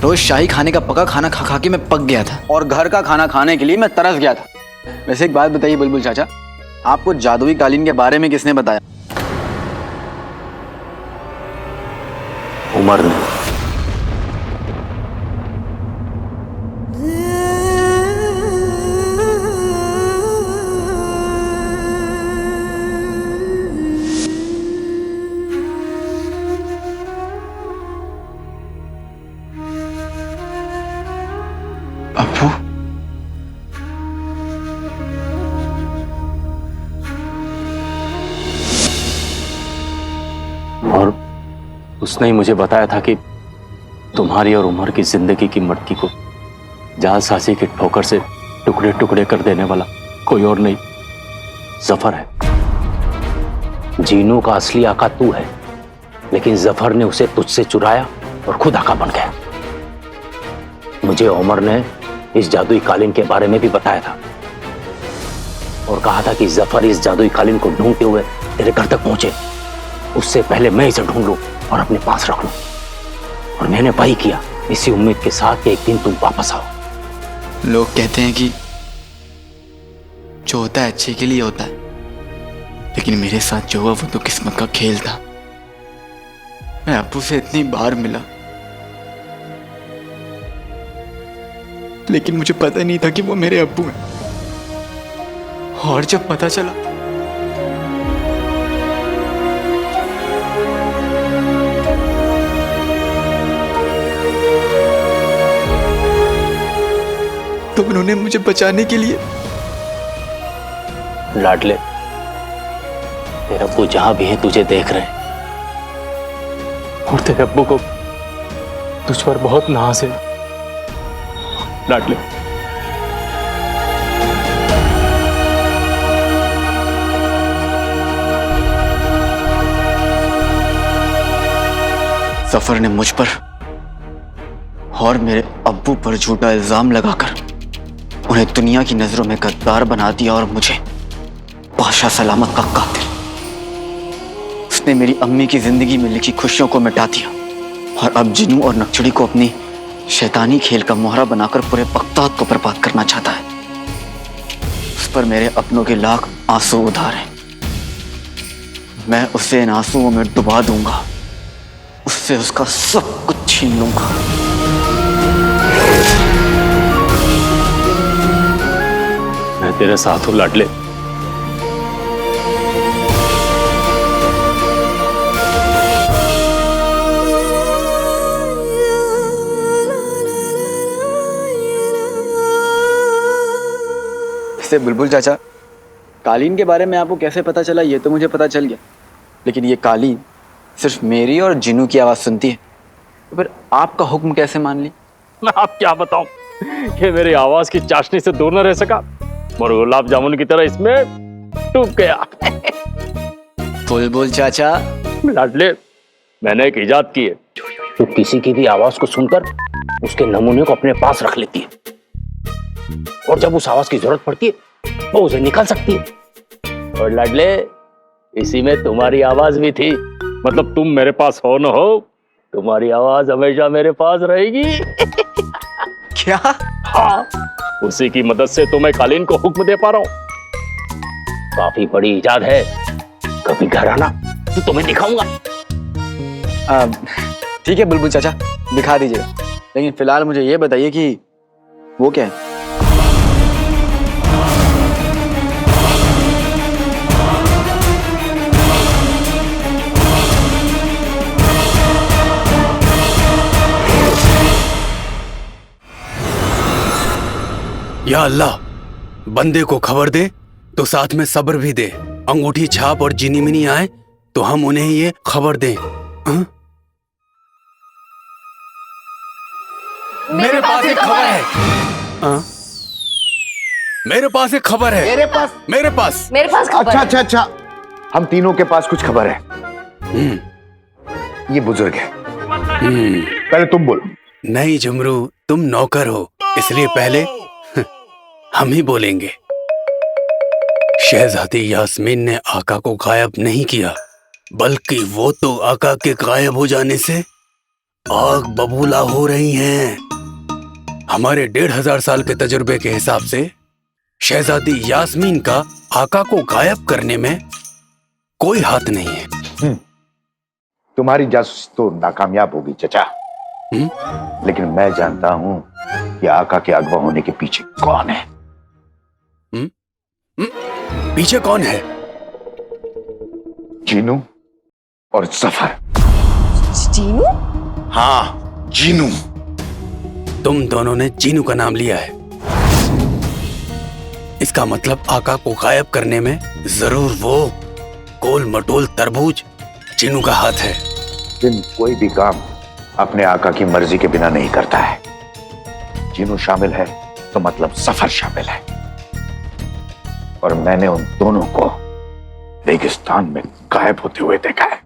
रोज शाही खाने का पका खाना खा खा के मैं पक गया था और घर का खाना खाने के लिए मैं तरस गया था। वैसे एक बात बताइए बुलबुल चाचा, आपको जादुई कालीन के बारे में किसने बताया? उमर ने। अब्बू, और उसने ही मुझे बताया था कि तुम्हारी और उमर की जिंदगी की मटकी को जालसाजी की ठोकर से टुकड़े टुकड़े कर देने वाला कोई और नहीं, जफर है। जीनू का असली आका तू है, लेकिन जफर ने उसे तुझसे चुराया और खुद आका बन गया। मुझे उमर ने इस जादुई कालीन के बारे में भी बताया था और कहा था कि जफर इस जादुई कालीन को ढूंढते हुए तेरे घर तक पहुंचे, उससे पहले मैं इसे ढूंढ लूं और अपने पास रख लूं। और मैंने वही किया, इसी उम्मीद के साथ कि एक दिन तुम वापस आओ। लोग कहते हैं कि जो होता है अच्छे के लिए होता है, लेकिन मेरे साथ जो हुआ वो तो किस्मत का खेल था। मैं अब्बू से इतनी बार मिला, लेकिन मुझे पता नहीं था कि वो मेरे अब्बू हैं। और जब पता चला तो उन्होंने मुझे बचाने के लिए। लाडले, तेरे अब्बू जहां भी हैं तुझे देख रहे हैं और तेरे अब्बू को तुझ पर बहुत नाज है। लाडले, जफर ने मुझ पर और मेरे अब्बू पर झूठा इल्जाम लगाकर उन्हें दुनिया की नजरों में गद्दार बना दिया और मुझे बादशाह सलामत का कातिल। उसने मेरी अम्मी की जिंदगी में लिखी खुशियों को मिटा दिया और अब जिनू और नक्चड़ी को अपनी शैतानी खेल का मोहरा बनाकर पूरे बगदाद को बर्बाद करना चाहता है। उस पर मेरे अपनों के लाख आंसू उधार हैं। मैं उसे इन आंसुओं में डुबा दूंगा, उससे उसका सब कुछ छीन लूंगा। मैं तेरे साथ हूं लाडले। बुलबुल चाचा, कालीन के बारे में आपको कैसे पता चला ये तो मुझे पता चल गया, लेकिन ये कालीन सिर्फ मेरी और जिनू की आवाज सुनती है, तो फिर आपका हुक्म कैसे मान ली? मैं आप क्या बताऊं कि मेरी आवाज की चाशनी से दूर न रह सका और गुलाब जामुन की तरह इसमें डूब गया। बुलबुल चाचा, लाडले, मैंने एक इजाद की है। तो किसी की भी आवाज को सुनकर उसके नमूने को अपने पास रख लेती है और जब उस आवाज की जरूरत पड़ती है वो उसे निकाल सकती है। और लाडले, इसी में तुम्हारी आवाज भी थी। मतलब तुम मेरे पास हो न हो, तुम्हारी आवाज हमेशा मेरे पास रहेगी। क्या? हाँ, उसी की मदद से तो मैं कालीन को हुक्म दे पा रहा हूँ। काफी बड़ी इजाद है, कभी घर आना तो तुम्हें दिखाऊंगा। ठीक है बुलबुल चाचा, दिखा दीजिएगा, लेकिन फिलहाल मुझे ये बताइए कि वो क्या है? या अल्लाह, बंदे को खबर दे तो साथ में सब्र भी दे। अंगूठी छाप और जिनी मिनी आए तो हम उन्हें ये खबर दें। मेरे पास एक खबर है। मेरे पास एक खबर है। मेरे पास खबर अच्छा अच्छा अच्छा, हम तीनों के पास कुछ खबर है। ये बुजुर्ग है। पहले तुम बोलो। नहीं जुमरू, तुम नौकर हो, इसलिए पहले हम ही बोलेंगे। शहजादी यास्मीन ने आका को गायब नहीं किया, बल्कि वो तो आका के गायब हो जाने से आग बबूला हो रही हैं। हमारे 1500 साल के तजुर्बे के हिसाब से शहजादी यास्मीन का आका को गायब करने में कोई हाथ नहीं है। तुम्हारी जासूसी तो नाकामयाब होगी चचा, लेकिन मैं जानता हूं कि आका के अगवा होने के पीछे कौन है। पीछे कौन है? जीनू और जफर। जीनू? हाँ, जीनू। तुम दोनों ने जीनू का नाम लिया है। इसका मतलब आका को गायब करने में जरूर वो गोल मटोल तरबूज जीनू का हाथ है। जिन कोई भी काम अपने आका की मर्जी के बिना नहीं करता है। जीनू शामिल है तो मतलब सफर शामिल है, और मैंने उन दोनों को रेगिस्तान में गायब होते हुए देखा है।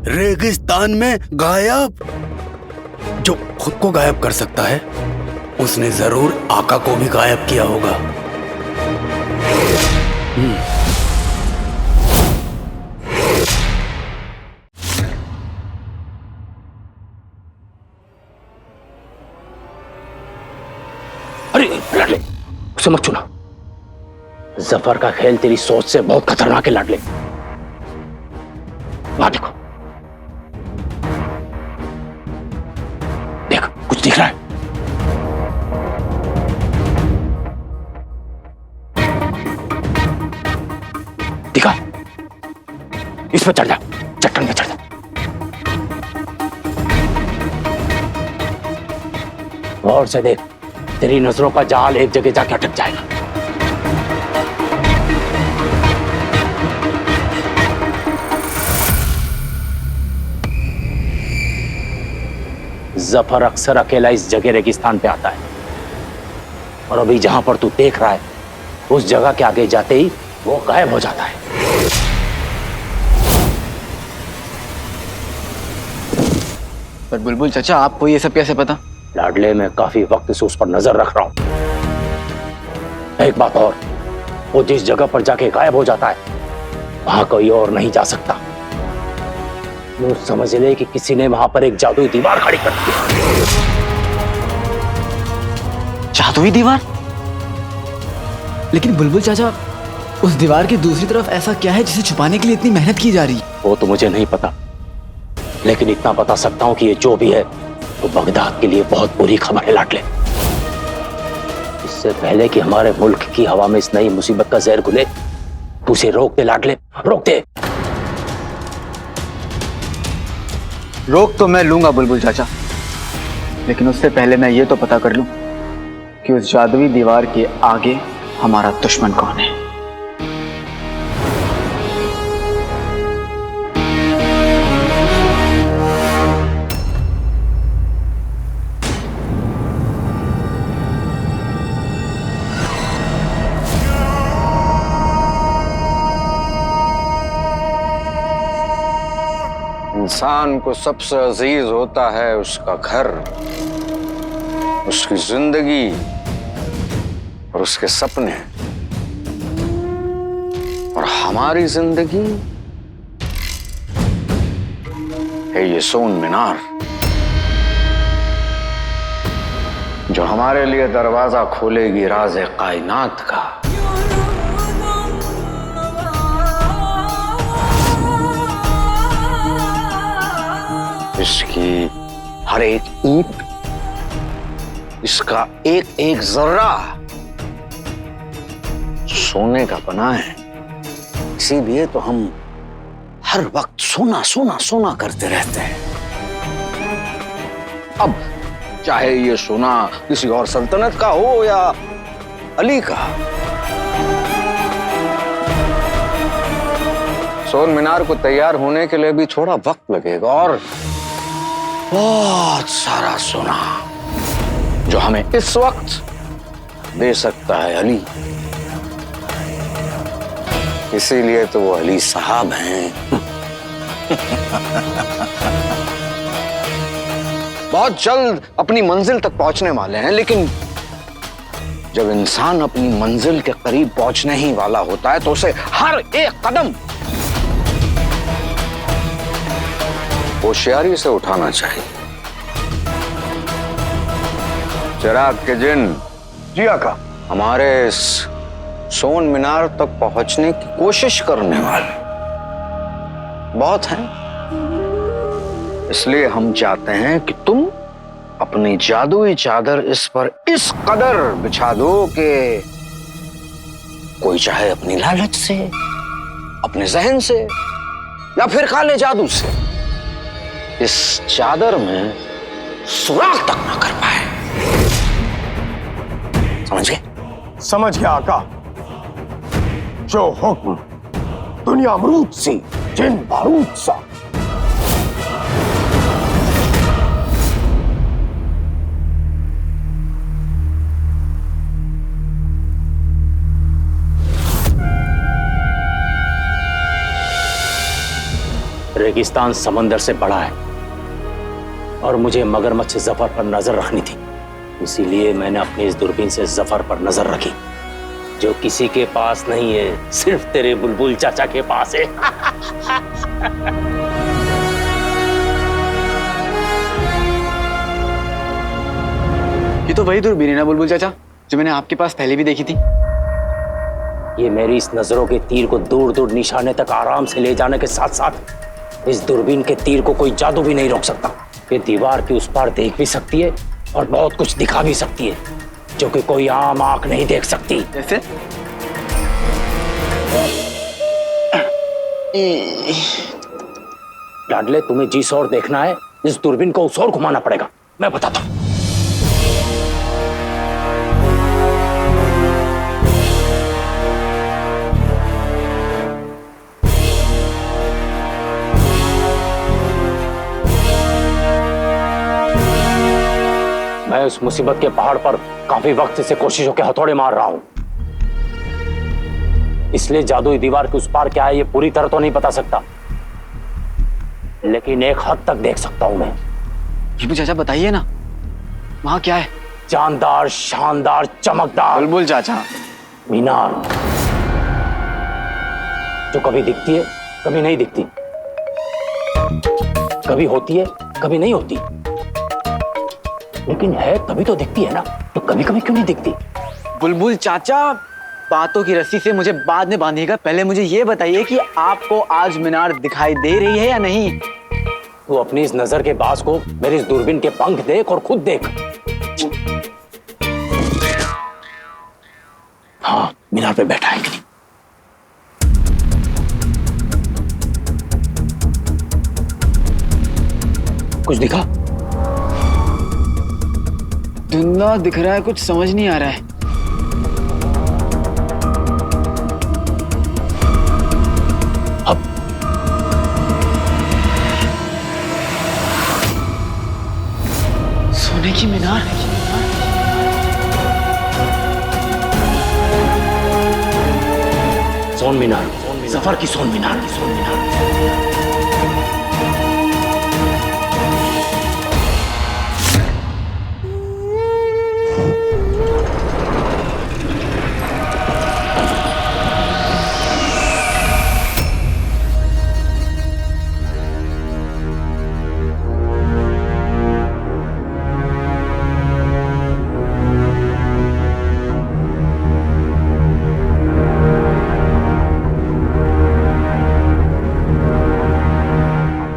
रेगिस्तान में गायब? जो खुद को गायब कर सकता है उसने जरूर आका को भी गायब किया होगा। अरे लाडले, उसे मत छूना। जफर का खेल तेरी सोच से बहुत खतरनाक है लाडले। वहां देखो, देख कुछ दिख रहा है। दिखा, इस पर चढ़ जा, चट्टान पे चढ़ जा। गौर से देख, तेरी नजरों का जाल एक जगह जाके अटक जाएगा। जफर अक्सर अकेला इस जगह रेगिस्तान पे आता है, और अभी जहां पर तू देख रहा है उस जगह के आगे जाते ही वो गायब हो जाता है। पर बुलबुल चाचा, आपको ये सब कैसे पता? लाडले, मैं काफी वक्त से उस पर नजर रख रहा हूं। एक बात और, वो जिस जगह पर जाके गायब हो जाता है वहां कोई और नहीं जा सकता। वो समझ ले कि किसी ने वहां पर एक जादुई दीवार खड़ी कर दी है। जादुई दीवार? लेकिन बुलबुल चाचा, उस दीवार की दूसरी तरफ ऐसा क्या है जिसे छुपाने के लिए इतनी मेहनत की जा रही है? वो तो मुझे नहीं पता, लेकिन इतना बता सकता हूं कि ये जो भी है तो बगदाद के लिए बहुत बुरी खबर है लाडले। इससे पहले कि हमारे मुल्क की हवा में इस नई मुसीबत का जहर घुले, तू उसे रोक दे लाडले, रोक दे। रोक तो मैं लूंगा बुलबुल चाचा, लेकिन उससे पहले मैं ये तो पता कर लूं कि उस जादुई दीवार के आगे हमारा दुश्मन कौन है। इंसान को सबसे अजीज होता है उसका घर, उसकी जिंदगी और उसके सपने। और हमारी जिंदगी है ये सोन मीनार, जो हमारे लिए दरवाजा खोलेगी राज़े कायनात का। इसकी हर एक ईंट, इसका एक एक जर्रा सोने का बना है। इसीलिए तो हम हर वक्त सोना सोना सोना करते रहते हैं। अब चाहे ये सोना किसी और सल्तनत का हो या अली का। सोन मीनार को तैयार होने के लिए भी थोड़ा वक्त लगेगा और बहुत सारा सोना जो हमें इस वक्त दे सकता है अली। इसीलिए तो वो अली साहब हैं। बहुत जल्द अपनी मंजिल तक पहुंचने वाले हैं, लेकिन जब इंसान अपनी मंजिल के करीब पहुंचने ही वाला होता है तो उसे हर एक कदम होशियारी से उठाना चाहिए। चिराग के जिन। जी आका। हमारे इस सोन मीनार तक पहुंचने की कोशिश करने वाले बहुत हैं, इसलिए हम चाहते हैं कि तुम अपनी जादुई चादर इस पर इस कदर बिछा दो कि कोई चाहे अपनी लालच से, अपने जहन से या फिर काले जादू से इस चादर में सुराग तक ना कर पाए। समझ गए? समझ गया आका। जो हुक्म दुनिया अमरूद सी जिन बारूद सा। रेगिस्तान समंदर से बड़ा है और मुझे मगरमच्छ जफर पर नजर रखनी थी, इसीलिए मैंने अपनी इस दूरबीन से जफर पर नजर रखी, जो किसी के पास नहीं है, सिर्फ तेरे बुलबुल चाचा के पास है। ये तो वही दूरबीन है ना बुलबुल चाचा, जो मैंने आपके पास पहले भी देखी थी। ये मेरी इस नजरों के तीर को दूर दूर निशाने तक आराम से ले जाने के साथ साथ इस दूरबीन के तीर को कोई जादू भी नहीं रोक सकता। ये दीवार के उस पार देख भी सकती है और बहुत कुछ दिखा भी सकती है, जो कि कोई आम आंख नहीं देख सकती। जैसे? लाडले, तुम्हें जिस ओर देखना है इस दूरबीन को उस ओर घुमाना पड़ेगा, मैं बताता हूं। मैं उस मुसीबत के पहाड़ पर काफी वक्त से कोशिशों के हथौड़े मार रहा हूं, इसलिए जादुई दीवार के उस पार क्या है ये पूरी तरह तो नहीं बता सकता, लेकिन एक हद तक देख सकता हूं मैं। बुलबुल चाचा बताइए ना, वहां क्या है? जानदार, शानदार, चमकदार बुलबुल चाचा मीनार, जो कभी दिखती है कभी नहीं दिखती, कभी होती है कभी नहीं होती, लेकिन है तभी तो दिखती है ना, तो कभी कभी क्यों नहीं दिखती? बुलबुल चाचा, बातों की रस्सी से मुझे बाद में बांधिएगा, पहले मुझे ये बताइए कि आपको आज मीनार दिखाई दे रही है या नहीं? तू अपनी इस नजर के बाज को मेरी इस दूरबीन के पंख देख और खुद देख। हाँ, मीनार पे बैठा है कि नहीं? कुछ दिखा? धुंधला दिख रहा है, कुछ समझ नहीं आ रहा है। अब सोने की मीनार है। सोन मीनार, सफर की सोन मीनार, सोन मीनार।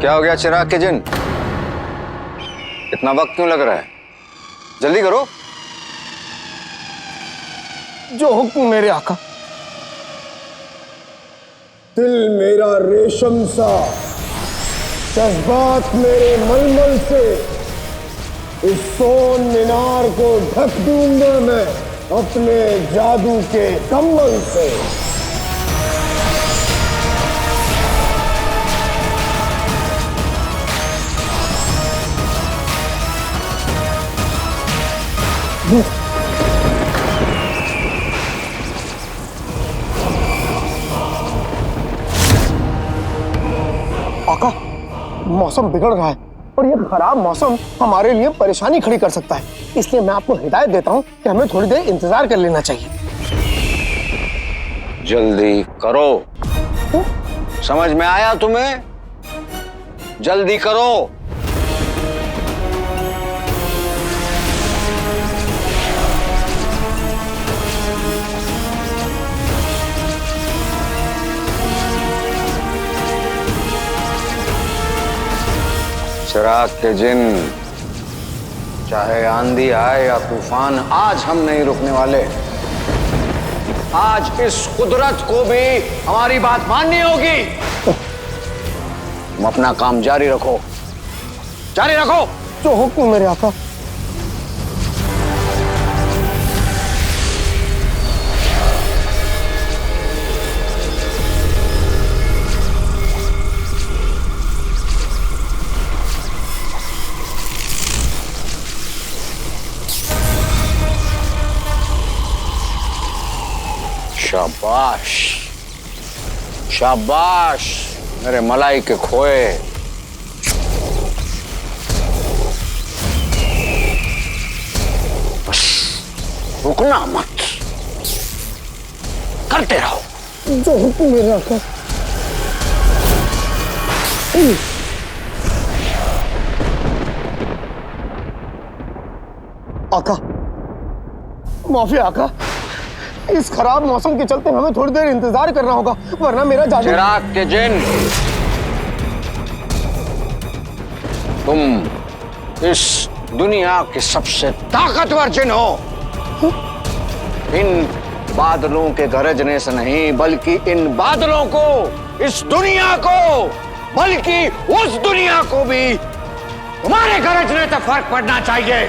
क्या हो गया चिराग के जिन? इतना वक्त क्यों लग रहा है? जल्दी करो। जो हुक्म मेरे आका। दिल मेरा रेशम सा, जज्बात मेरे मलमल से, इस सोन मीनार को ढक दूंगा मैं अपने जादू के कम्बल से। आका, मौसम बिगड़ रहा है और ये खराब मौसम हमारे लिए परेशानी खड़ी कर सकता है, इसलिए मैं आपको हिदायत देता हूँ कि हमें थोड़ी देर इंतजार कर लेना चाहिए। जल्दी करो। समझ में आया तुम्हें? जल्दी करो। चिराग के जिन, चाहे आंधी आए या तूफान, आज हम नहीं रुकने वाले। आज इस कुदरत को भी हमारी बात माननी होगी। तुम अपना काम जारी रखो, जारी रखो। जो हुक्म मेरे आका। शाबाश, शाबाश मेरे मलाई के खोए। बस रुकना मत, करते रहो। जो हुक्म मेरे आका। आका, माफी आका, इस खराब मौसम के चलते हमें थोड़ी देर इंतजार करना होगा, वरना मेरा जादू। चिराग के जिन, तुम इस दुनिया के सबसे ताकतवर जिन हो। इन बादलों के गरजने से नहीं, बल्कि इन बादलों को, इस दुनिया को, बल्कि उस दुनिया को भी तुम्हारे गरजने से फर्क पड़ना चाहिए।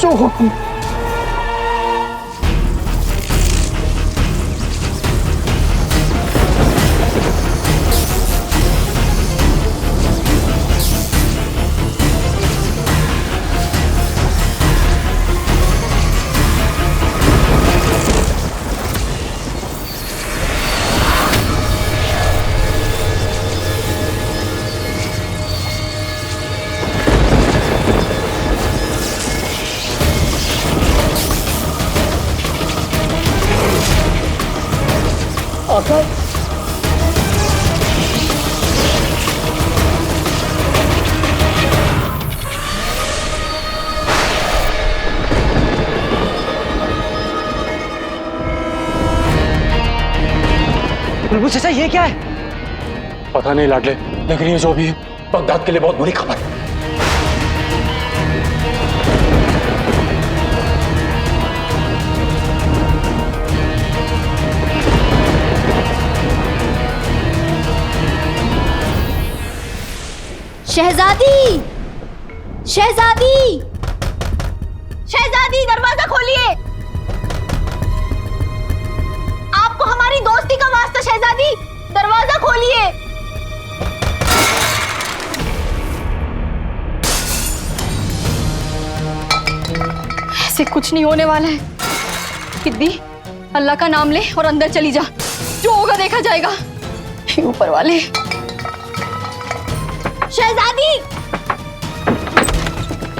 जो हुक्म। आका, बुलबुल चाचा, ये क्या है? पता नहीं लाडले, लेकिन ये जो भी है बगदाद के लिए बहुत बुरी खबर है। शहजादी, शहजादी, शहजादी, दरवाजा खोलिए। आपको हमारी दोस्ती का वास्ता शहजादी, दरवाजा खोलिए। ऐसे कुछ नहीं होने वाला है। सिद्धि, अल्लाह का नाम ले और अंदर चली जा, जो होगा देखा जाएगा। ऊपर वाले। शहजादी,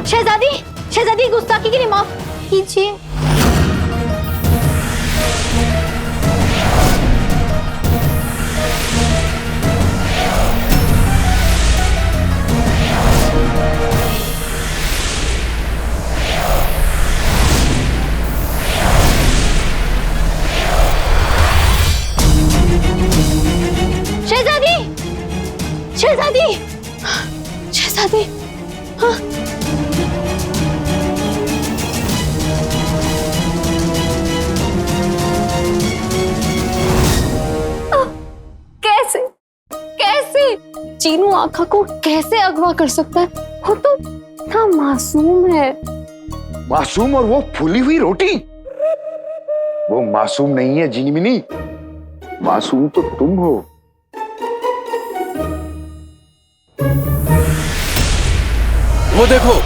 शहजादी, शहजादी, गुस्ताखी के लिए माफ कीजिए। शहजादी, शहजादी, शहजादी, हाँ। कैसे कैसे चीनू आका को कैसे अगवा कर सकता है? वो तो इतना मासूम है। मासूम और वो फूली हुई रोटी? वो मासूम नहीं है जीनी मिनी, मासूम तो तुम हो। वो देखो,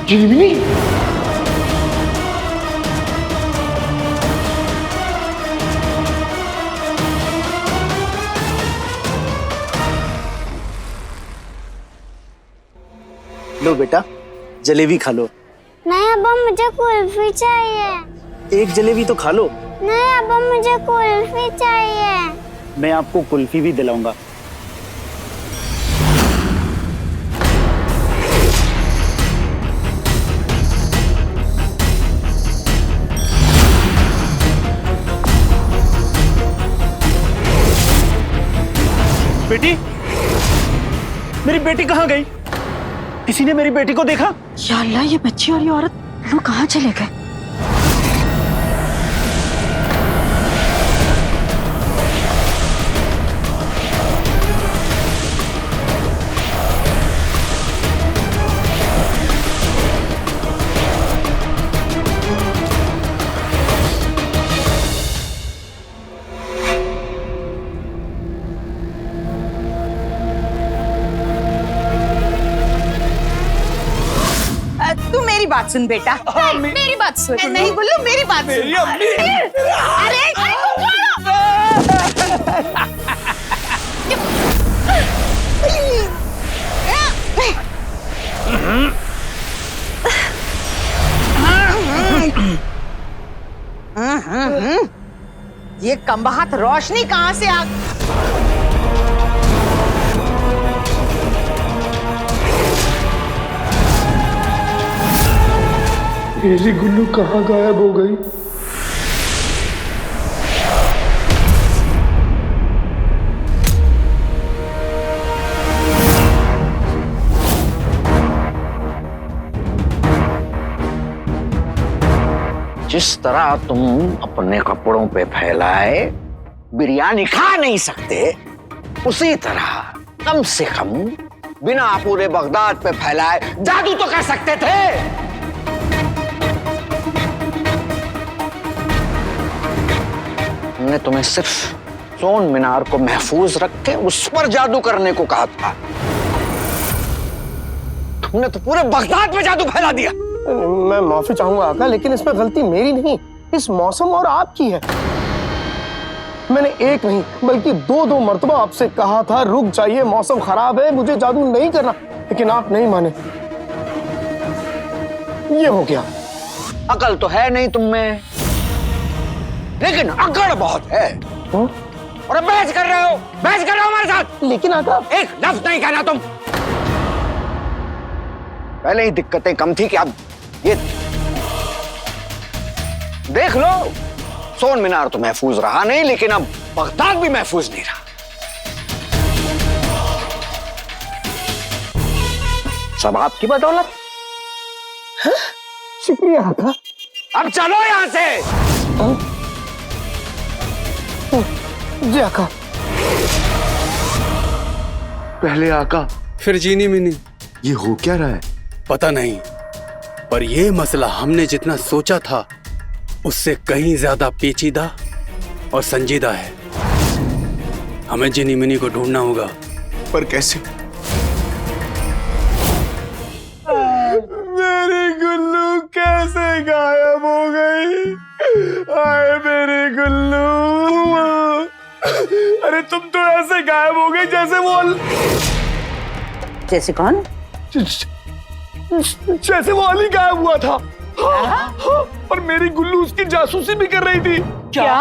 जीनी लो बेटा, जलेबी खा लो। नहीं अब्बा, मुझे कुल्फी चाहिए। एक जलेबी तो खा लो। नहीं अब्बा, मुझे कुल्फी चाहिए। मैं आपको कुल्फी भी दिलाऊंगा। बेटी, मेरी बेटी कहाँ गई? किसी ने मेरी बेटी को देखा? या अल्लाह, ये बच्ची और ये औरत लोग कहाँ चले गए? तू मेरी बात सुन बेटा। मेरी बात सुन। नहीं गुल्लू, मेरी बात सुन। अरे ये कमबख्त रोशनी कहाँ से आ? मेरी गुल्लू कहाँ गायब हो गई? जिस तरह तुम अपने कपड़ों पे फैलाए बिरयानी खा नहीं सकते, उसी तरह कम से कम बिना पूरे बगदाद पे फैलाए जादू तो कर सकते थे। हमने तुम्हें सिर्फ सोन मीनार को महफूज रख के उस पर जादू करने को कहा था। तुमने तो पूरे बगदाद में जादू फैला दिया। मैं माफी चाहूंगा आका, लेकिन इसमें गलती मेरी नहीं, इस मौसम और आपकी है। मैंने एक नहीं बल्कि दो मर्तबा आपसे कहा था रुक जाइए, मौसम खराब है, मुझे जादू नहीं करना, लेकिन आप नहीं माने। ये हो गया। अकल तो है नहीं तुम में, लेकिन अकड़ बहुत है। और बहस कर रहे हो, बहस कर रहे हो हमारे साथ। लेकिन आका, एक लफ्ज नहीं कहना तुम। पहले ही दिक्कतें कम थी कि अब ये देख लो, सोन मीनार तो महफूज रहा नहीं, लेकिन अब बगदाद भी महफूज नहीं रहा। सब आपकी बदौलत। शुक्रिया आका। अब चलो यहां से। जी आका। पहले आका फिर जीनी मिनी। ये हो क्या रहा है? पता नहीं, पर यह मसला हमने जितना सोचा था उससे कहीं ज्यादा पेचीदा और संजीदा है। हमें जिनी मिनी को ढूंढना होगा। पर कैसे? मेरी गुल्लू कैसे गायब हो गई? आए मेरी गुल्लू। अरे तुम तो ऐसे गायब हो गई जैसे वो जैसे कौन? जैसे वो अली गायब हुआ था। हाँ, और मेरी गुल्लू उसकी जासूसी भी कर रही थी। क्या?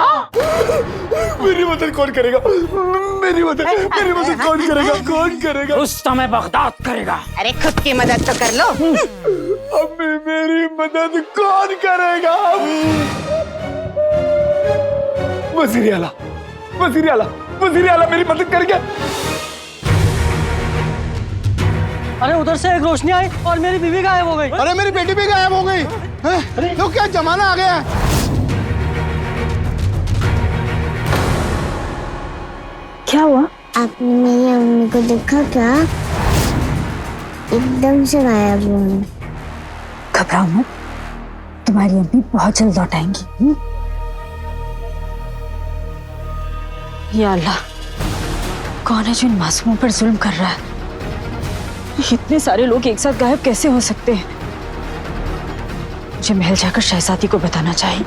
मेरी मदद कौन करेगा? मेरी मदद कौन करेगा? कौन करेगा? रुस्तम बगदाद करेगा। अरे खुद की मदद तो कर लो। अम्मी मेरी मदद कौन करेगा? वजीर आला, वजीर आला, वजीर आला मेरी मदद करेगा? अरे उधर से एक रोशनी आई और मेरी बीवी गायब हो गई। अरे मेरी बेटी भी गायब हो गई। हैं? तो क्या जमाना आ गया है? क्या हुआ? आपने मेरी अम्मी को देखा क्या? एकदम से गायब हो गई। घबराओ मत, तुम्हारी अम्मी बहुत जल्द लौट आएंगी। या अल्लाह, कौन है जो इन मासूमों पर जुल्म कर रहा है? इतने सारे लोग एक साथ गायब कैसे हो सकते हैं? मुझे महल जाकर शहजादी को बताना चाहिए,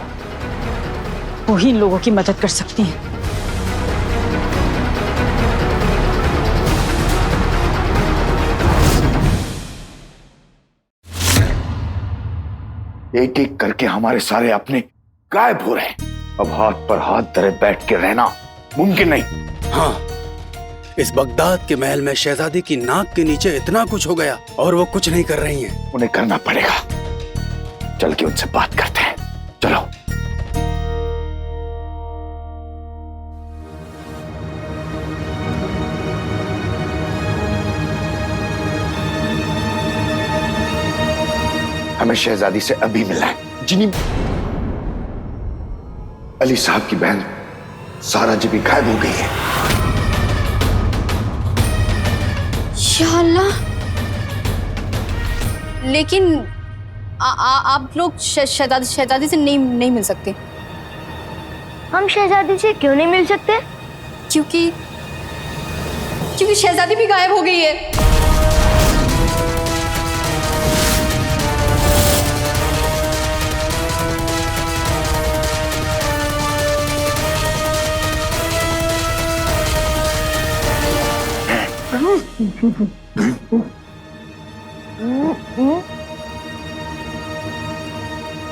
वो ही इन लोगों की मदद कर सकती हैं। एक एक करके हमारे सारे अपने गायब हो रहे हैं। अब हाथ पर हाथ धरे बैठ के रहना मुमकिन नहीं। हाँ, इस बगदाद के महल में शहजादी की नाक के नीचे इतना कुछ हो गया और वो कुछ नहीं कर रही हैं। उन्हें करना पड़ेगा। चल के उनसे बात करते हैं। चलो। हमें शहजादी से अभी मिलना है। जिन्हीं अली साहब की बहन सारा जी भी गायब हो गई है। या अल्लाह, लेकिन आप लोग शहजादी से नहीं मिल सकते। हम शहजादी से क्यों नहीं मिल सकते? क्योंकि शहजादी भी गायब हो गई है।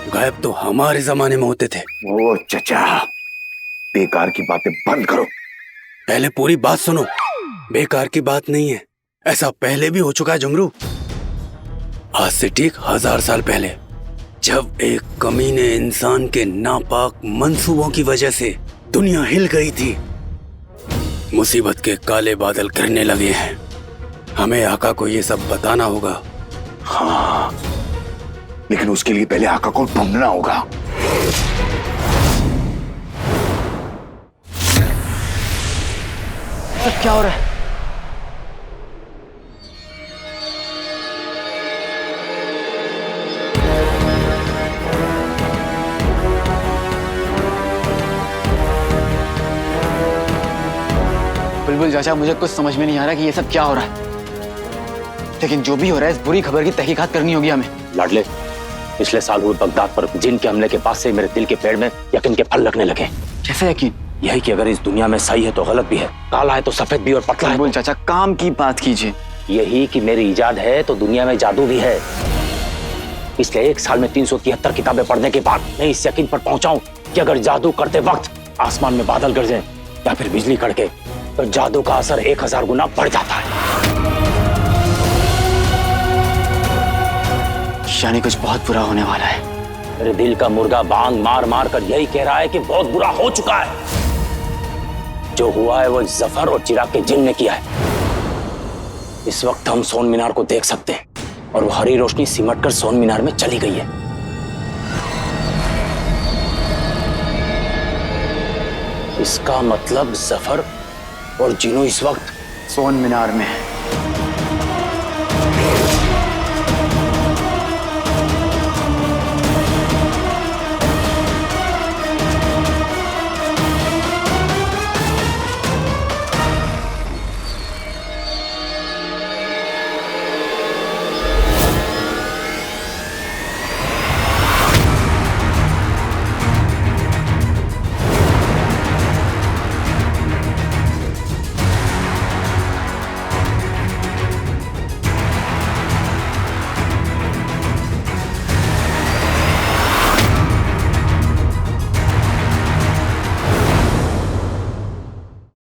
गायब तो हमारे जमाने में होते थे। ओ चचा, बेकार की बातें बंद करो। पहले पूरी बात सुनो। बेकार की बात नहीं है, ऐसा पहले भी हो चुका है जुमरू। आज से ठीक 1000 साल पहले, जब एक कमीने इंसान के नापाक मंसूबों की वजह से दुनिया हिल गई थी, मुसीबत के काले बादल गिरने लगे हैं। हमें आका को ये सब बताना होगा। हाँ, लेकिन उसके लिए पहले आका को ढूंढना होगा। क्या हो रहा है? बुलबुल चाचा, मुझे कुछ समझ में नहीं आ रहा कि ये सब क्या हो रहा है, लेकिन जो भी हो रहा है इस बुरी खबर की तहकीकात करनी होगी हमें। लाडले, पिछले साल हुए बगदाद पर जिन के हमले के बाद से मेरे दिल के पेड़ में यकीन के फल लगने लगे। कैसे यकीन? यही कि अगर इस दुनिया में सही है तो गलत भी है, काला है तो सफेद भी और पतला है। बुलबुल चाचा, काम की बात कीजिए। यही कि मेरी इजाद है तो दुनिया में जादू भी है। पिछले 1 साल में 373 किताबें पढ़ने के बाद मैं इस यकीन पर पहुंचा हूं कि अगर जादू करते वक्त आसमान में बादल गरजे या फिर बिजली कड़के तो जादू का असर 1000 गुना बढ़ जाता है। यानी कुछ बहुत बुरा होने वाला है। मेरे दिल का मुर्गा बांग मार मार कर यही कह रहा है कि बहुत बुरा हो चुका है। जो हुआ है वो जफर और चिराग के जिन ने किया है। इस वक्त हम सोन मीनार को देख सकते हैं और वो हरी रोशनी सिमट कर सोन मीनार में चली गई है। इसका मतलब जफर और जिनो इस वक्त सोन मीनार में है।